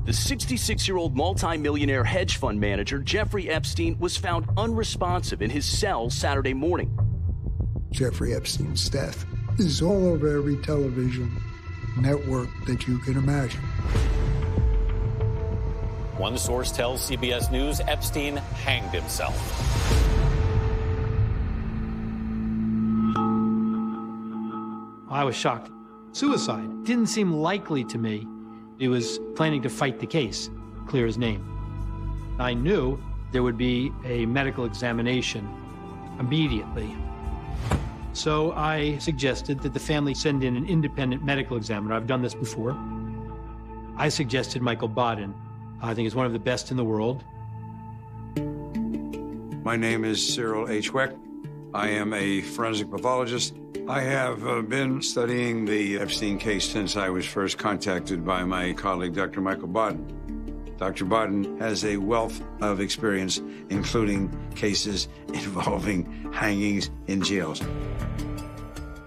The 66-year-old multimillionaire hedge fund manager Jeffrey Epstein was found unresponsive in his cell Saturday morning. Jeffrey Epstein's death is all over every television network that you can imagine. One source tells CBS News Epstein hanged himself. I was shocked. Suicide didn't seem likely to me. He was planning to fight the case, clear his name. I knew there would be a medical examination immediately. So I suggested that the family send in an independent medical examiner. I've done this before. I suggested Michael Baden. I think he's one of the best in the world. My name is Cyril H. Weck. I am a forensic pathologist. I have been studying the Epstein case since I was first contacted by my colleague, Dr. Michael Baden. Dr. Baden has a wealth of experience, including cases involving hangings in jails.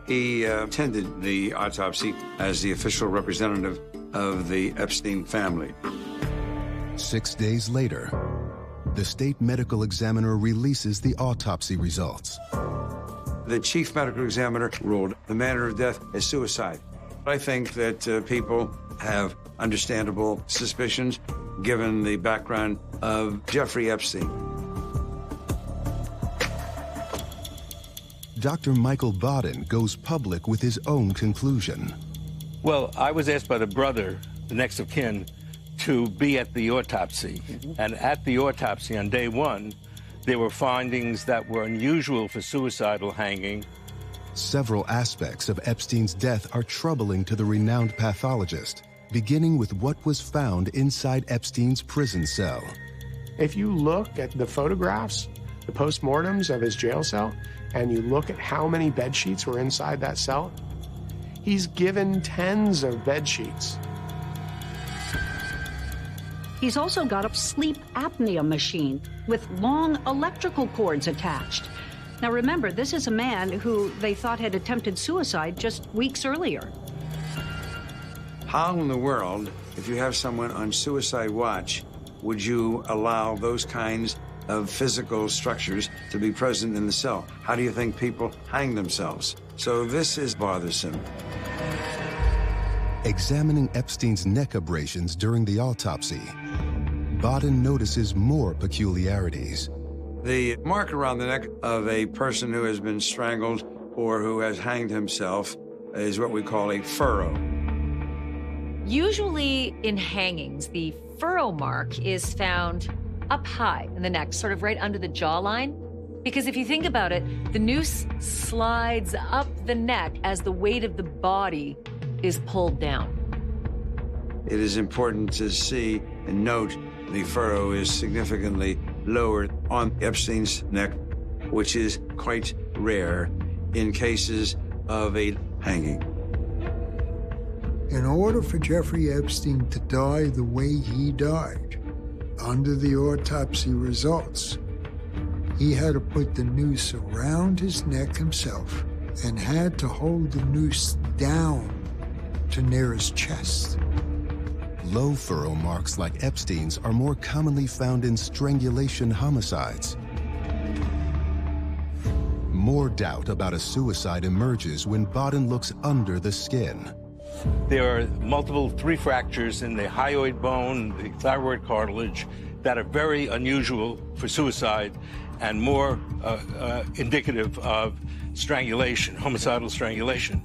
He attended the autopsy as the official representative of the Epstein family. 6 days later, the state medical examiner releases the autopsy results. The chief medical examiner ruled the manner of death as suicide. I think that people have understandable suspicions given the background of Jeffrey Epstein. Dr. Michael Bodden goes public with his own conclusion. Well, I was asked by the brother, the next of kin, to be at the autopsy. And at the autopsy on day one, there were findings that were unusual for suicidal hanging. Several aspects of Epstein's death are troubling to the renowned pathologist, beginning with what was found inside Epstein's prison cell. If you look at the photographs, the postmortems of his jail cell, and you look at how many bed sheets were inside that cell, he's given tens of bed sheets. He's also got a sleep apnea machine with long electrical cords attached. Now remember, this is a man who they thought had attempted suicide just weeks earlier. How in the world, if you have someone on suicide watch, would you allow those kinds of physical structures to be present in the cell? How do you think people hang themselves? So this is bothersome. Examining Epstein's neck abrasions during the autopsy, Bodden notices more peculiarities. The mark around the neck of a person who has been strangled or who has hanged himself is what we call a furrow. Usually in hangings, the furrow mark is found up high in the neck, sort of right under the jawline. Because if you think about it, the noose slides up the neck as the weight of the body is pulled down. It is important to see and note the furrow is significantly lower on Epstein's neck, which is quite rare in cases of a hanging. In order for Jeffrey Epstein to die the way he died, under the autopsy results, he had to put the noose around his neck himself and had to hold the noose down to near his chest. Low furrow marks like Epstein's are more commonly found in strangulation homicides. More doubt about a suicide emerges when Bodden looks under the skin. There are multiple 3 fractures in the hyoid bone, the thyroid cartilage, that are very unusual for suicide and more indicative of strangulation, homicidal strangulation.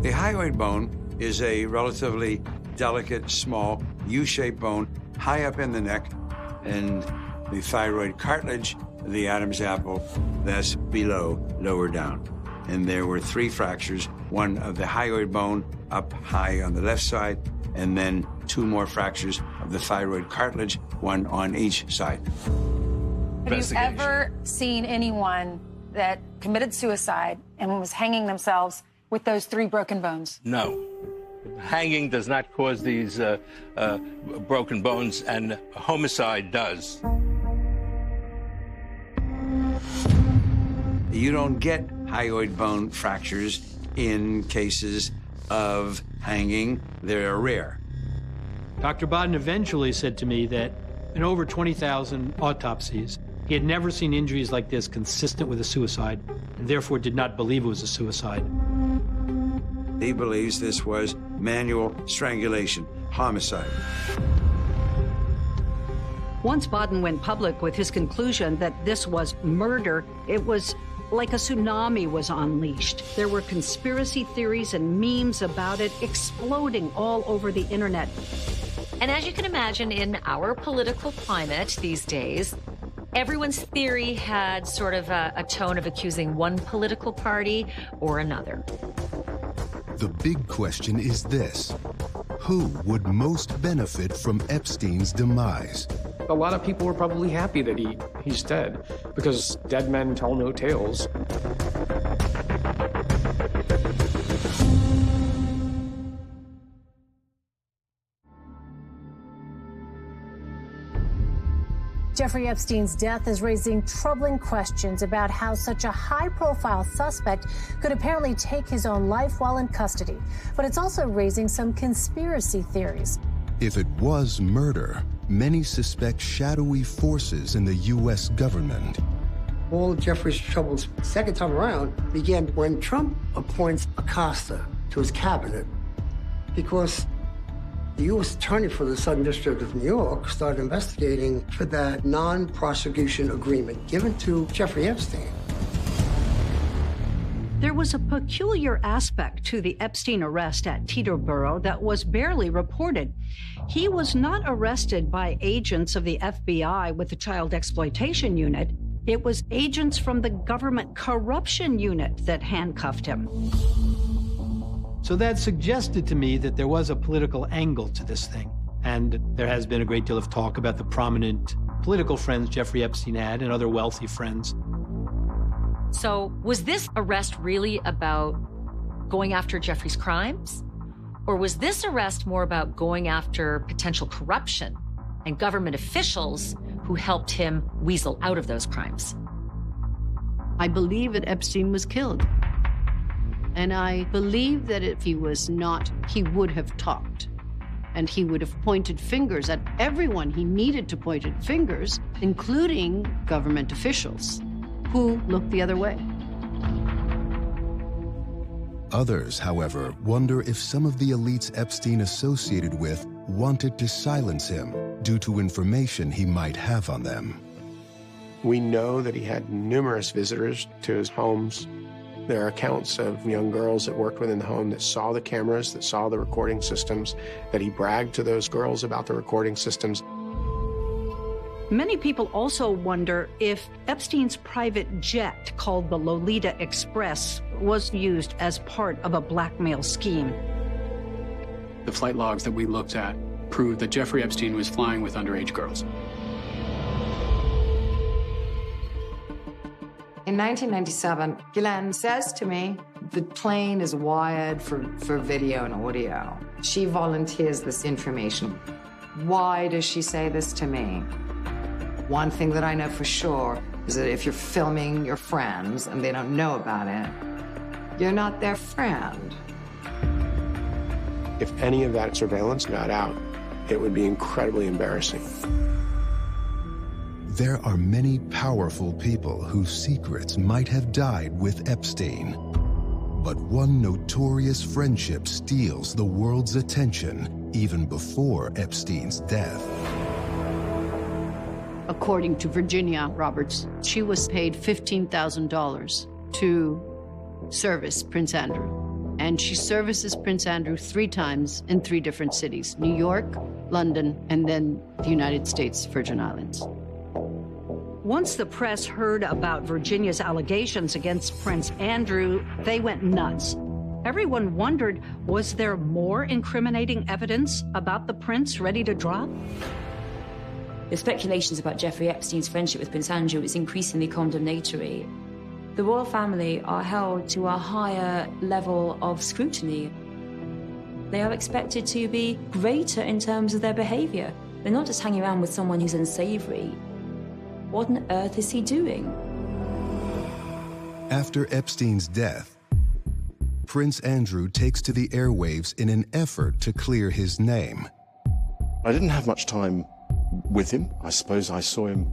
The hyoid bone is a relatively delicate, small, U-shaped bone high up in the neck, and the thyroid cartilage, the Adam's apple, that's below, lower down. And there were 3 fractures, one of the hyoid bone up high on the left side, and then 2 more fractures of the thyroid cartilage, one on each side. Have you ever seen anyone that committed suicide and was hanging themselves with those 3 broken bones? No. Hanging does not cause these broken bones, and homicide does. You don't get hyoid bone fractures in cases of hanging. They're rare. Dr. Bodden eventually said to me that in over 20,000 autopsies, he had never seen injuries like this consistent with a suicide, and therefore did not believe it was a suicide. He believes this was manual strangulation, homicide. Once Bodden went public with his conclusion that this was murder, it was like a tsunami was unleashed. There were conspiracy theories and memes about it exploding all over the internet. And as you can imagine, in our political climate these days, everyone's theory had sort of a tone of accusing one political party or another. The big question is this: who would most benefit from Epstein's demise? A lot of people were probably happy that he's dead, because dead men tell no tales. Jeffrey Epstein's death is raising troubling questions about how such a high-profile suspect could apparently take his own life while in custody. But it's also raising some conspiracy theories. If it was murder, many suspect shadowy forces in the U.S. government. All Jeffrey's troubles, second time around, began when Trump appoints Acosta to his cabinet, because the U.S. Attorney for the Southern District of New York started investigating for that non-prosecution agreement given to Jeffrey Epstein. There was a peculiar aspect to the Epstein arrest at Teterboro that was barely reported. He was not arrested by agents of the FBI with the Child Exploitation Unit. It was agents from the Government Corruption Unit that handcuffed him. So that suggested to me that there was a political angle to this thing. And there has been a great deal of talk about the prominent political friends Jeffrey Epstein had and other wealthy friends. So was this arrest really about going after Jeffrey's crimes? Or was this arrest more about going after potential corruption and government officials who helped him weasel out of those crimes? I believe that Epstein was killed. And I believe that if he was not, he would have talked. And he would have pointed fingers at everyone he needed to point at fingers, including government officials who looked the other way. Others, however, wonder if some of the elites Epstein associated with wanted to silence him due to information he might have on them. We know that he had numerous visitors to his homes. There are accounts of young girls that worked within the home that saw the cameras, that saw the recording systems, that he bragged to those girls about the recording systems. Many people also wonder if Epstein's private jet, called the Lolita Express, was used as part of a blackmail scheme. The flight logs that we looked at proved that Jeffrey Epstein was flying with underage girls. In 1997, Glenn says to me, the plane is wired for video and audio. She volunteers this information. Why does she say this to me? One thing that I know for sure is that if you're filming your friends and they don't know about it, you're not their friend. If any of that surveillance got out, it would be incredibly embarrassing. There are many powerful people whose secrets might have died with Epstein. But one notorious friendship steals the world's attention even before Epstein's death. According to Virginia Roberts, she was paid $15,000 to service Prince Andrew. And she services Prince Andrew 3 times in 3 different cities: New York, London, and then the United States Virgin Islands. Once the press heard about Virginia's allegations against Prince Andrew, they went nuts. Everyone wondered, was there more incriminating evidence about the prince ready to drop? The speculations about Jeffrey Epstein's friendship with Prince Andrew is increasingly condemnatory. The royal family are held to a higher level of scrutiny. They are expected to be greater in terms of their behavior. They're not just hanging around with someone who's unsavory. What on earth is he doing? After Epstein's death, Prince Andrew takes to the airwaves in an effort to clear his name. I didn't have much time with him. I suppose I saw him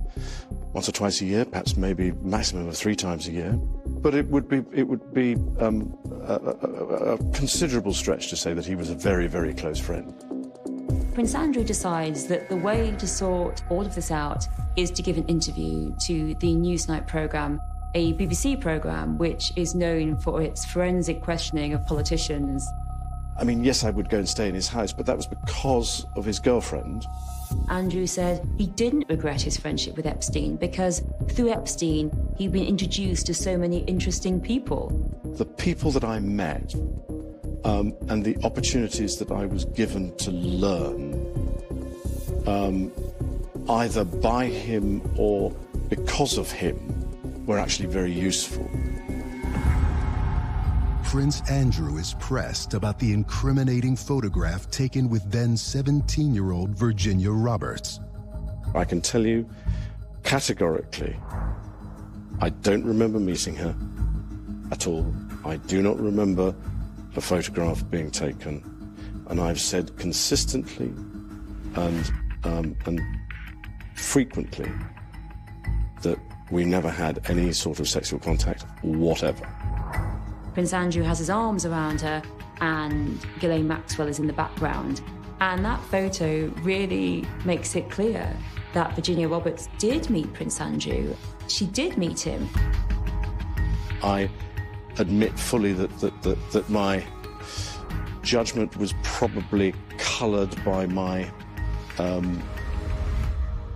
once or twice a year, perhaps maybe maximum of 3 times a year. But it would be a considerable stretch to say that he was a very, very close friend. Prince Andrew decides that the way to sort all of this out is to give an interview to the Newsnight programme, a BBC programme which is known for its forensic questioning of politicians. I mean, yes, I would go and stay in his house, but that was because of his girlfriend. Andrew said he didn't regret his friendship with Epstein because through Epstein, he'd been introduced to so many interesting people. The people that I met and the opportunities that I was given to learn, either by him or because of him, were actually very useful. Prince Andrew is pressed about the incriminating photograph taken with then 17-year-old Virginia Roberts. I can tell you categorically, I don't remember meeting her at all. I do not remember the photograph being taken. And I've said consistently and and frequently that we never had any sort of sexual contact whatever. Prince Andrew has his arms around her, and Ghislaine Maxwell is in the background. And that photo really makes it clear that Virginia Roberts did meet Prince Andrew. She did meet him. I admit fully that my judgment was probably coloured by my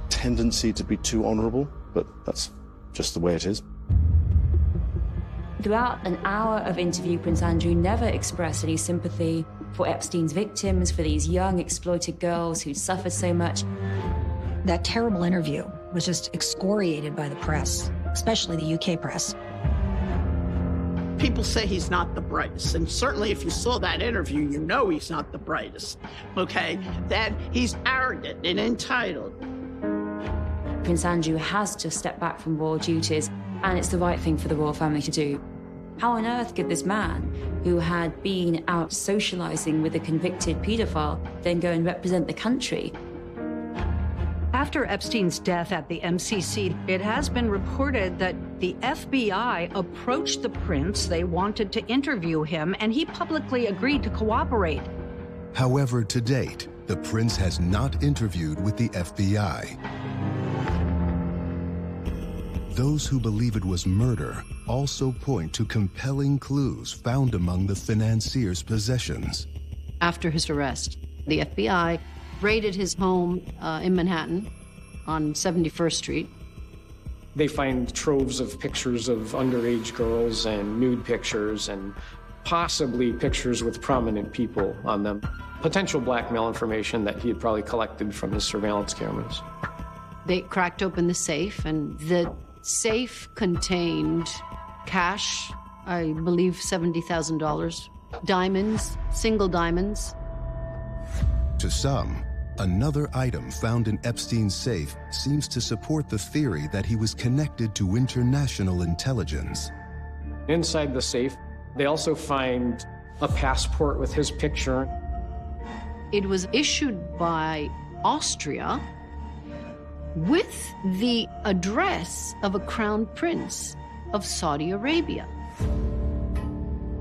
tendency to be too honourable, but that's just the way it is. Throughout an hour of interview, Prince Andrew never expressed any sympathy for Epstein's victims, for these young exploited girls who'd suffered so much. That terrible interview was just excoriated by the press, especially the UK press. People say he's not the brightest, and certainly if you saw that interview, you know he's not the brightest, okay? That he's arrogant and entitled. Prince Andrew has to step back from royal duties, and it's the right thing for the royal family to do. How on earth could this man, who had been out socializing with a convicted paedophile, then go and represent the country? After Epstein's death at the MCC, it has been reported that the FBI approached the prince. They wanted to interview him, and he publicly agreed to cooperate. However, to date, the prince has not interviewed with the FBI. Those who believe it was murder also point to compelling clues found among the financier's possessions. After his arrest, the FBI raided his home in Manhattan on 71st Street. They find troves of pictures of underage girls and nude pictures and possibly pictures with prominent people on them. Potential blackmail information that he had probably collected from his surveillance cameras. They cracked open the safe, and the safe contained cash, I believe $70,000, diamonds, single diamonds. To some, another item found in Epstein's safe seems to support the theory that he was connected to international intelligence. Inside the safe, they also find a passport with his picture. It was issued by Austria with the address of a crown prince of Saudi Arabia,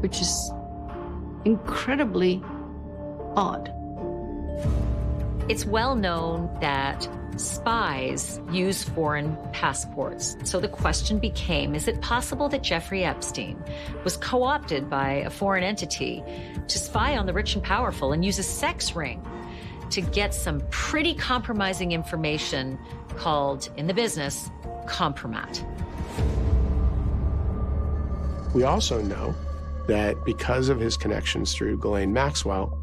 which is incredibly odd. It's well known that spies use foreign passports. So the question became, is it possible that Jeffrey Epstein was co-opted by a foreign entity to spy on the rich and powerful and use a sex ring to get some pretty compromising information called, in the business, compromat? We also know that because of his connections through Ghislaine Maxwell,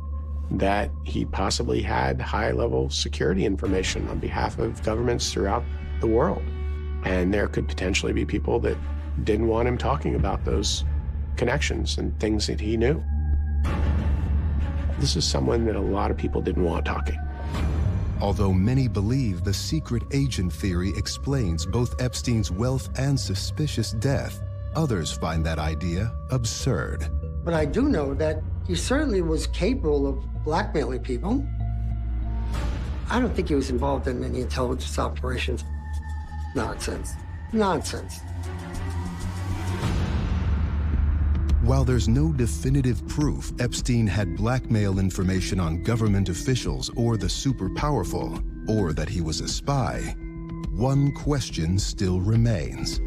that he possibly had high-level security information on behalf of governments throughout the world. And there could potentially be people that didn't want him talking about those connections and things that he knew. This is someone that a lot of people didn't want talking. Although many believe the secret agent theory explains both Epstein's wealth and suspicious death, others find that idea absurd. But I do know that he certainly was capable of blackmailing people. I don't think he was involved in any intelligence operations. Nonsense. Nonsense. While there's no definitive proof Epstein had blackmail information on government officials or the super powerful, or that he was a spy, one question still remains.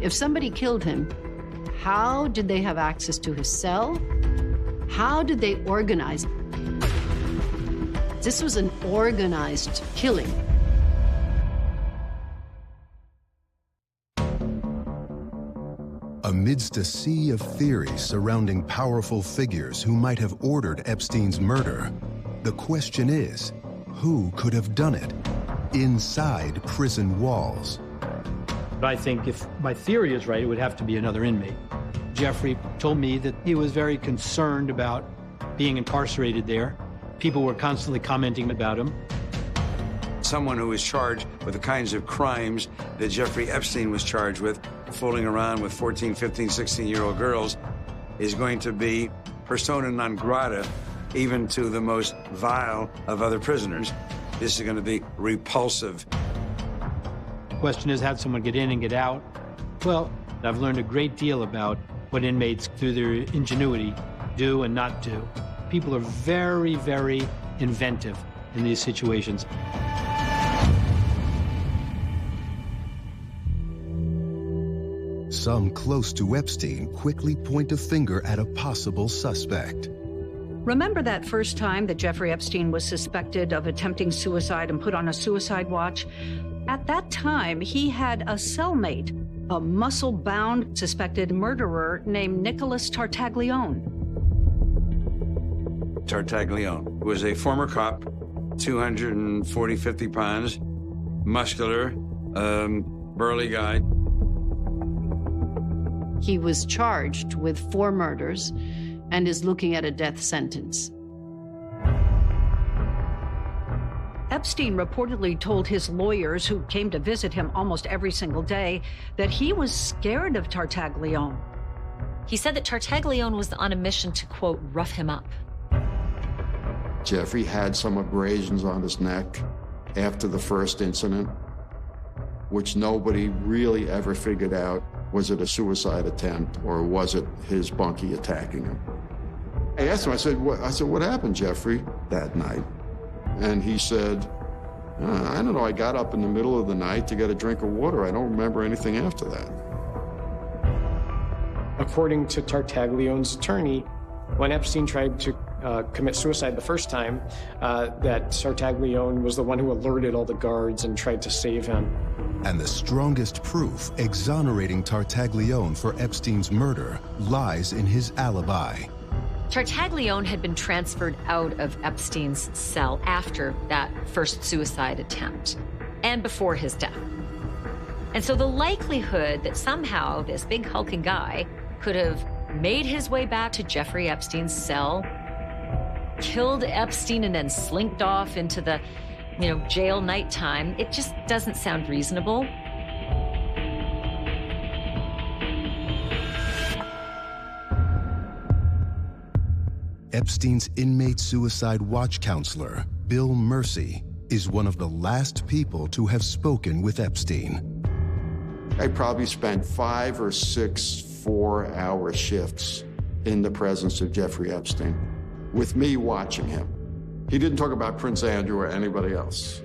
If somebody killed him, how did they have access to his cell? How did they organize it? This was an organized killing. Amidst a sea of theories surrounding powerful figures who might have ordered Epstein's murder, the question is, who could have done it inside prison walls? But I think if my theory is right, it would have to be another inmate. Jeffrey told me that he was very concerned about being incarcerated there. People were constantly commenting about him. Someone who is charged with the kinds of crimes that Jeffrey Epstein was charged with, fooling around with 14, 15, 16-year-old girls, is going to be persona non grata even to the most vile of other prisoners. This is going to be repulsive. The question is, how'd someone get in and get out? Well, I've learned a great deal about what inmates, through their ingenuity, do and not do. People are very, very inventive in these situations. Some close to Epstein quickly point a finger at a possible suspect. Remember that first time that Jeffrey Epstein was suspected of attempting suicide and put on a suicide watch? At that time, he had a cellmate, a muscle-bound suspected murderer named Nicholas Tartaglione. Tartaglione was a former cop, 240, 50 pounds, muscular, burly guy. He was charged with 4 murders and is looking at a death sentence. Epstein reportedly told his lawyers, who came to visit him almost every single day, that he was scared of Tartaglione. He said that Tartaglione was on a mission to, quote, rough him up. Jeffrey had some abrasions on his neck after the first incident, which nobody really ever figured out. Was it a suicide attempt, or was it his bunkie attacking him? I asked him, I said, what happened, Jeffrey, that night? And he said, I don't know, I got up in the middle of the night to get a drink of water. I don't remember anything after that. According to Tartaglione's attorney, when Epstein tried to commit suicide the first time, that Tartaglione was the one who alerted all the guards and tried to save him. And the strongest proof exonerating Tartaglione for Epstein's murder lies in his alibi. Tartaglione had been transferred out of Epstein's cell after that first suicide attempt and before his death. And so the likelihood that somehow this big hulking guy could have made his way back to Jeffrey Epstein's cell, killed Epstein, and then slinked off into the, jail nighttime, it just doesn't sound reasonable. Epstein's inmate suicide watch counselor, Bill Mercy, is one of the last people to have spoken with Epstein. I probably spent 5 or 6 4-hour shifts in the presence of Jeffrey Epstein, with me watching him. He didn't talk about Prince Andrew or anybody else.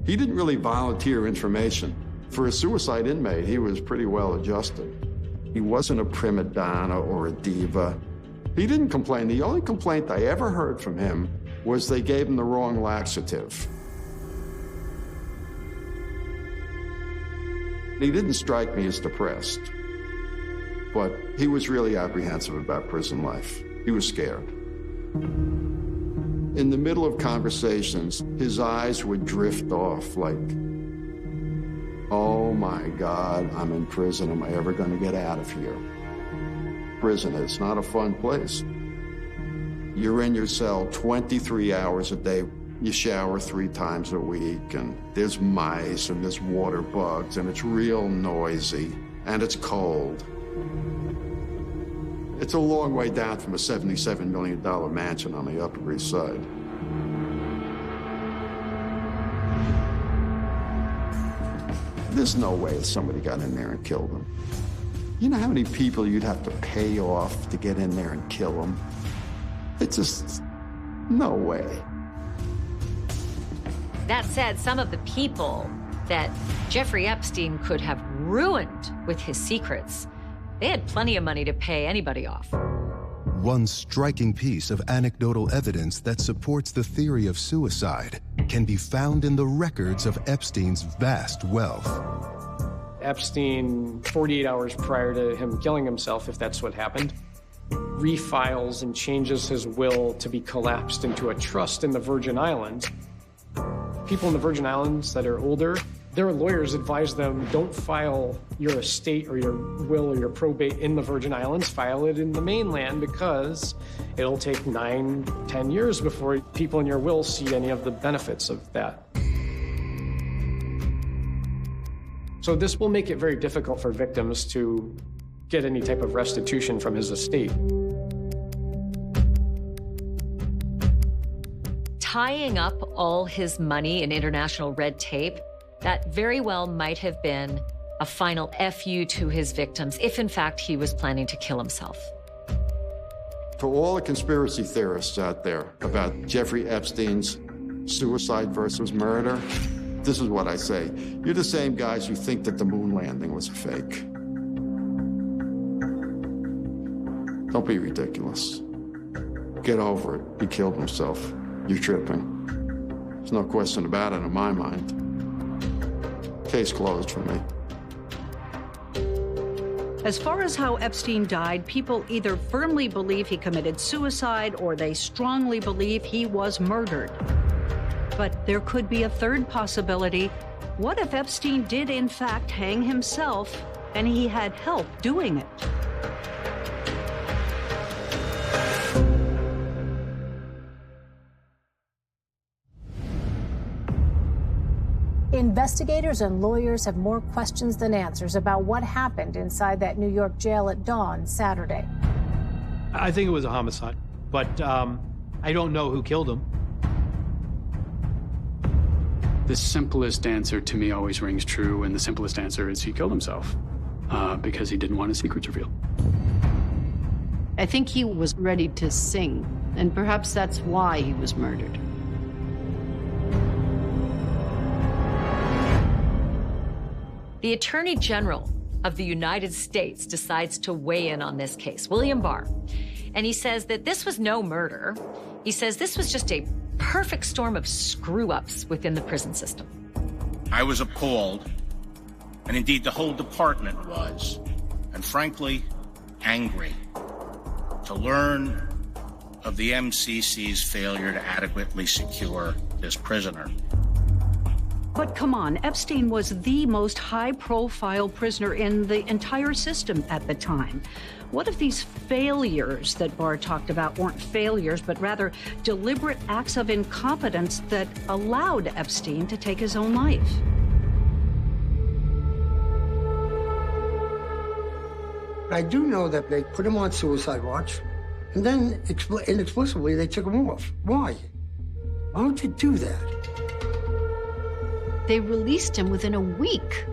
He didn't really volunteer information. For a suicide inmate, he was pretty well adjusted. He wasn't a prima donna or a diva. He didn't complain. The only complaint I ever heard from him was they gave him the wrong laxative. He didn't strike me as depressed, but he was really apprehensive about prison life. He was scared. In the middle of conversations, his eyes would drift off like, oh my God, I'm in prison. Am I ever going to get out of here? Prison is not a fun place. You're in your cell 23 hours a day. You shower 3 times a week, and there's mice and there's water bugs, and it's real noisy, and it's cold. It's a long way down from a $77 million mansion on the Upper East Side. There's no way somebody got in there and killed him. You know how many people you'd have to pay off to get in there and kill them? It's just, no way. That said, some of the people that Jeffrey Epstein could have ruined with his secrets, they had plenty of money to pay anybody off. One striking piece of anecdotal evidence that supports the theory of suicide can be found in the records of Epstein's vast wealth. Epstein, 48 hours prior to him killing himself, if that's what happened, refiles and changes his will to be collapsed into a trust in the Virgin Islands. People in the Virgin Islands that are older, their lawyers advise them, don't file your estate or your will or your probate in the Virgin Islands, file it in the mainland, because it'll take 9, 10 years before people in your will see any of the benefits of that. So this will make it very difficult for victims to get any type of restitution from his estate. tying up all his money in international red tape, that very well might have been a final FU to his victims, if in fact he was planning to kill himself. For all the conspiracy theorists out there about Jeffrey Epstein's suicide versus murder, this is what I say. You're the same guys who think that the moon landing was a fake. Don't be ridiculous. Get over it. He killed himself. You're tripping. There's no question about it in my mind. Case closed for me. As far as how Epstein died, people either firmly believe he committed suicide or they strongly believe he was murdered. But there could be a third possibility. What if Epstein did in fact hang himself and he had help doing it? Investigators and lawyers have more questions than answers about what happened inside that New York jail at dawn Saturday. I think it was a homicide, but I don't know who killed him. The simplest answer to me always rings true, and the simplest answer is he killed himself because he didn't want his secrets revealed. I think he was ready to sing, and perhaps that's why he was murdered. The Attorney General of the United States decides to weigh in on this case, William Barr. And he says that this was no murder. He says this was just a perfect storm of screw-ups within the prison system. I was appalled, and indeed the whole department was, and frankly, angry to learn of the MCC's failure to adequately secure this prisoner. But come on, Epstein was the most high-profile prisoner in the entire system at the time. What if these failures that Barr talked about weren't failures, but rather deliberate acts of incompetence that allowed Epstein to take his own life? I do know that they put him on suicide watch, and then inexplicably they took him off. Why? Why would you do that? They released him within a week.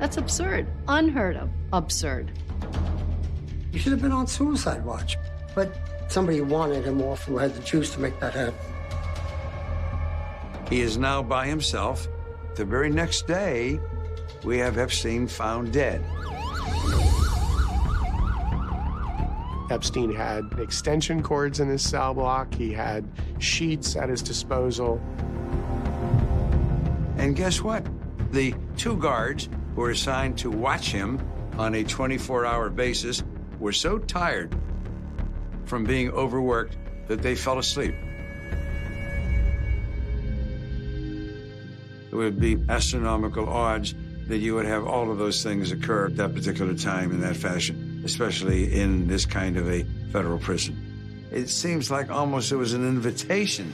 That's absurd. Unheard of. Absurd. He should have been on suicide watch. But somebody wanted him off who had the juice to make that happen. He is now by himself. The very next day, we have Epstein found dead. Epstein had extension cords in his cell block. He had sheets at his disposal. And guess what? The 2 guards who were assigned to watch him on a 24-hour basis were so tired from being overworked that they fell asleep. It would be astronomical odds that you would have all of those things occur at that particular time in that fashion, especially in this kind of a federal prison. It seems like almost it was an invitation.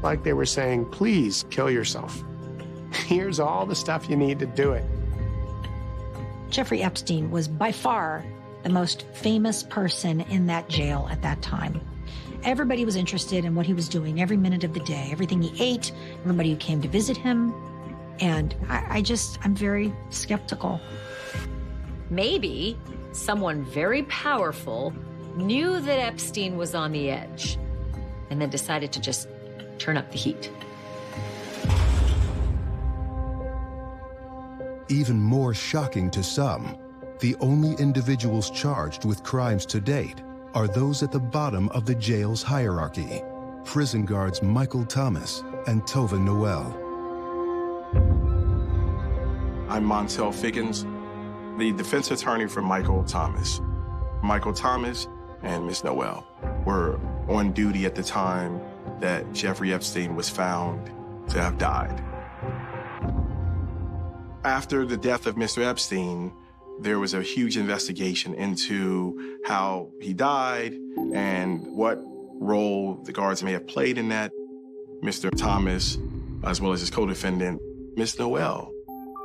Like they were saying, please kill yourself. Here's all the stuff you need to do it. Jeffrey Epstein was by far the most famous person in that jail at that time. Everybody was interested in what he was doing every minute of the day, everything he ate, everybody who came to visit him. And I'm very skeptical. Maybe someone very powerful knew that Epstein was on the edge and then decided to just turn up the heat. Even more shocking to some, the only individuals charged with crimes to date are those at the bottom of the jail's hierarchy, prison guards Michael Thomas and Tova Noel. I'm Montel Figgins, the defense attorney for Michael Thomas. Michael Thomas and Ms. Noel were on duty at the time that Jeffrey Epstein was found to have died. After the death of Mr. Epstein, there was a huge investigation into how he died and what role the guards may have played in that. Mr. Thomas, as well as his co-defendant, Ms. Noel,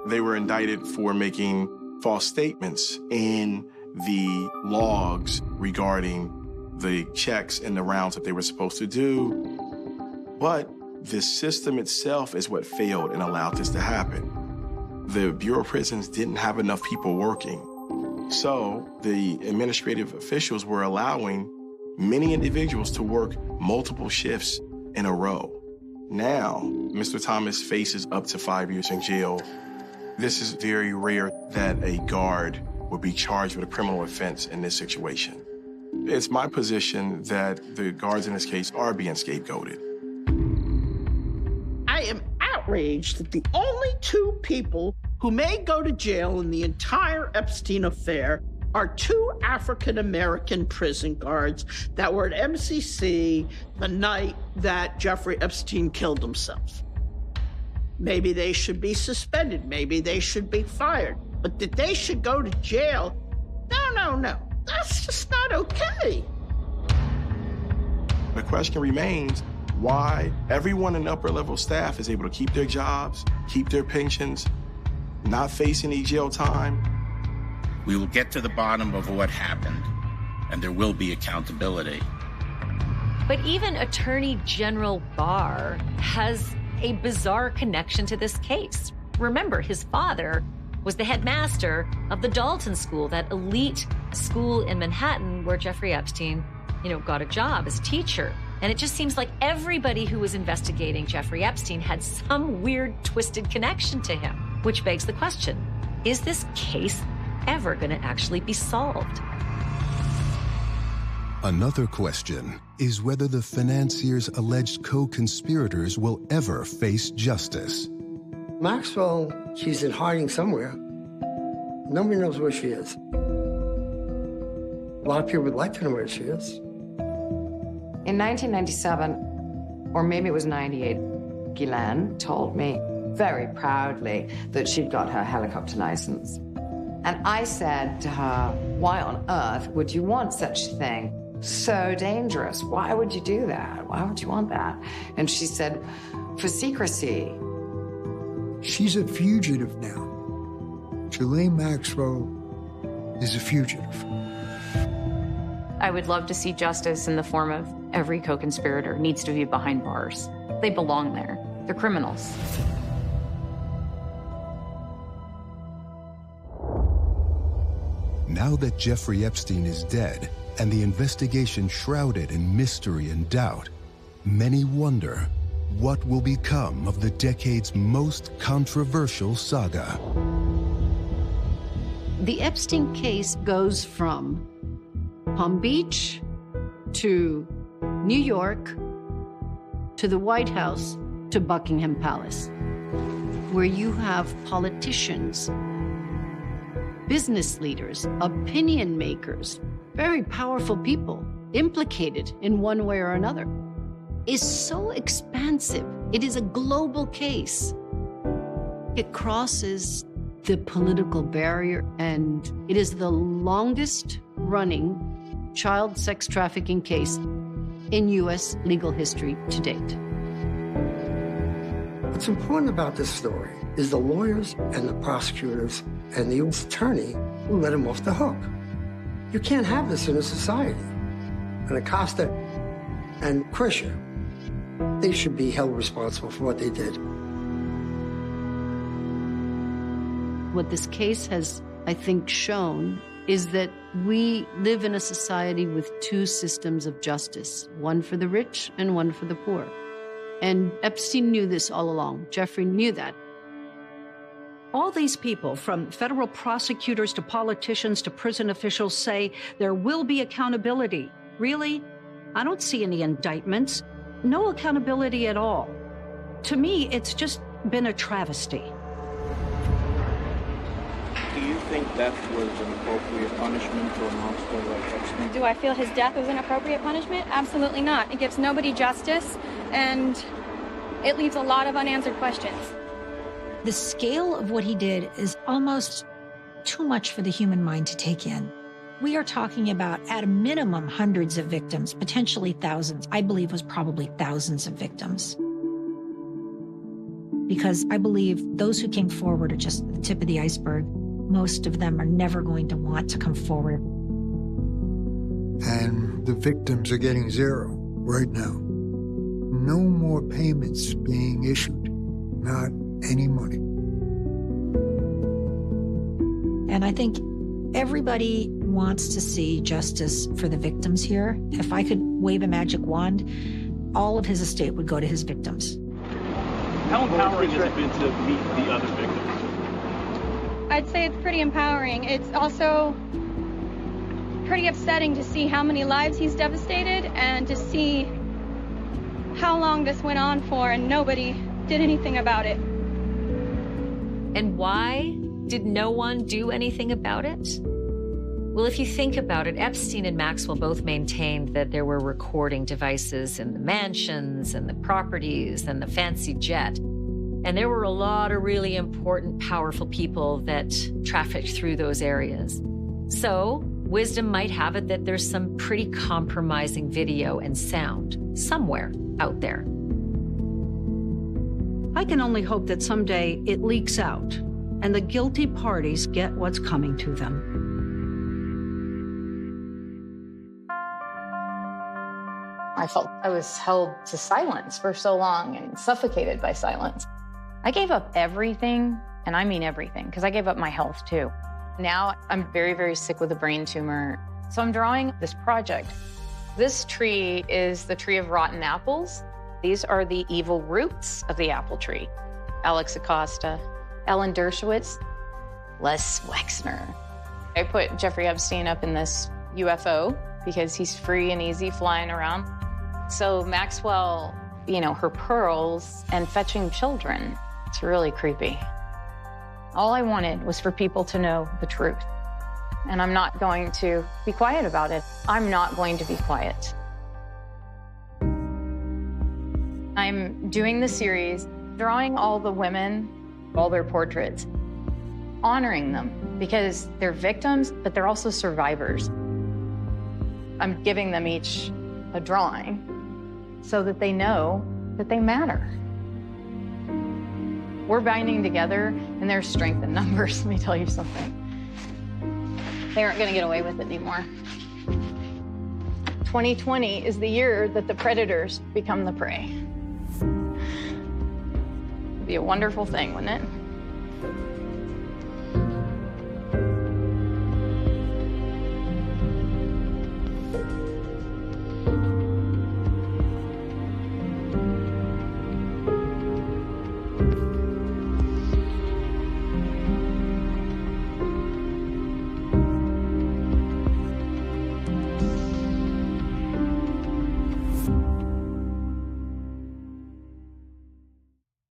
they were indicted for making false statements in the logs regarding the checks and the rounds that they were supposed to do. But the system itself is what failed and allowed this to happen. The Bureau of Prisons didn't have enough people working. So the administrative officials were allowing many individuals to work multiple shifts in a row. Now, Mr. Thomas faces up to 5 years in jail. This is very rare that a guard would be charged with a criminal offense in this situation. It's my position that the guards in this case are being scapegoated. I am outraged that the only two people who may go to jail in the entire Epstein affair are two African-American prison guards that were at MCC the night that Jeffrey Epstein killed himself. Maybe they should be suspended. Maybe they should be fired. But that they should go to jail, no. That's just not okay. The question remains why everyone in the upper level staff is able to keep their jobs, keep their pensions, not face any jail time. We will get to the bottom of what happened, and there will be accountability. But even Attorney General Barr has a bizarre connection to this case. Remember, his father was the headmaster of the Dalton School, that elite school in Manhattan where Jeffrey Epstein, got a job as a teacher. And it just seems like everybody who was investigating Jeffrey Epstein had some weird, twisted connection to him, which begs the question, is this case ever going to actually be solved? Another question is whether the financier's alleged co-conspirators will ever face justice. Maxwell, she's in hiding somewhere. Nobody knows where she is. A lot of people would like to know where she is. In 1997, or maybe it was 98, Ghislaine told me very proudly that she'd got her helicopter license. And I said to her, why on earth would you want such a thing? So dangerous. Why would you do that? Why would you want that? And she said, for secrecy. She's a fugitive now. Ghislaine Maxwell is a fugitive. I would love to see justice in the form of every co-conspirator needs to be behind bars. They belong there. They're criminals. Now that Jeffrey Epstein is dead and the investigation shrouded in mystery and doubt, many wonder what will become of the decade's most controversial saga. The Epstein case goes from Palm Beach to New York to the White House to Buckingham Palace, where you have politicians, business leaders, opinion makers, very powerful people implicated in one way or another. Is so expansive. It is a global case. It crosses the political barrier, and it is the longest running child sex trafficking case in U.S. legal history to date. What's important about this story is the lawyers and the prosecutors and the U.S. attorney who let him off the hook. You can't have this in a society. And Acosta and Krischer, they should be held responsible for what they did. What this case has, I think, shown is that we live in a society with two systems of justice, one for the rich and one for the poor. And Epstein knew this all along. Jeffrey knew that. All these people, from federal prosecutors to politicians to prison officials, say there will be accountability. Really? I don't see any indictments. No accountability at all. To me, it's just been a travesty. Do you think death was an appropriate punishment for a monster like Epstein? Do I feel his death was an appropriate punishment? Absolutely not. It gives nobody justice, and it leaves a lot of unanswered questions. The scale of what he did is almost too much for the human mind to take in. We are talking about, at a minimum, hundreds of victims, potentially thousands. I believe it was probably thousands of victims. Because I believe those who came forward are just the tip of the iceberg. Most of them are never going to want to come forward. And the victims are getting zero right now. No more payments being issued, not any money. And I think everybody wants to see justice for the victims here. If I could wave a magic wand, all of his estate would go to his victims. How empowering has it been to meet the other victims? I'd say it's pretty empowering. It's also pretty upsetting to see how many lives he's devastated and to see how long this went on for and nobody did anything about it. And why did no one do anything about it? Well, if you think about it, Epstein and Maxwell both maintained that there were recording devices in the mansions and the properties and the fancy jet. And there were a lot of really important, powerful people that trafficked through those areas. So, wisdom might have it that there's some pretty compromising video and sound somewhere out there. I can only hope that someday it leaks out and the guilty parties get what's coming to them. I felt I was held to silence for so long and suffocated by silence. I gave up everything, and I mean everything, because I gave up my health too. Now I'm very, very sick with a brain tumor. So I'm drawing this project. This tree is the tree of rotten apples. These are the evil roots of the apple tree. Alex Acosta, Ellen Dershowitz, Les Wexner. I put Jeffrey Epstein up in this UFO because he's free and easy flying around. So Maxwell, you know, her pearls and fetching children, it's really creepy. All I wanted was for people to know the truth. And I'm not going to be quiet about it. I'm not going to be quiet. I'm doing the series, drawing all the women, all their portraits, honoring them because they're victims, but they're also survivors. I'm giving them each a drawing so that they know that they matter. We're binding together, and there's strength in numbers. Let me tell you something. They aren't going to get away with it anymore. 2020 is the year that the predators become the prey. It'd be a wonderful thing, wouldn't it?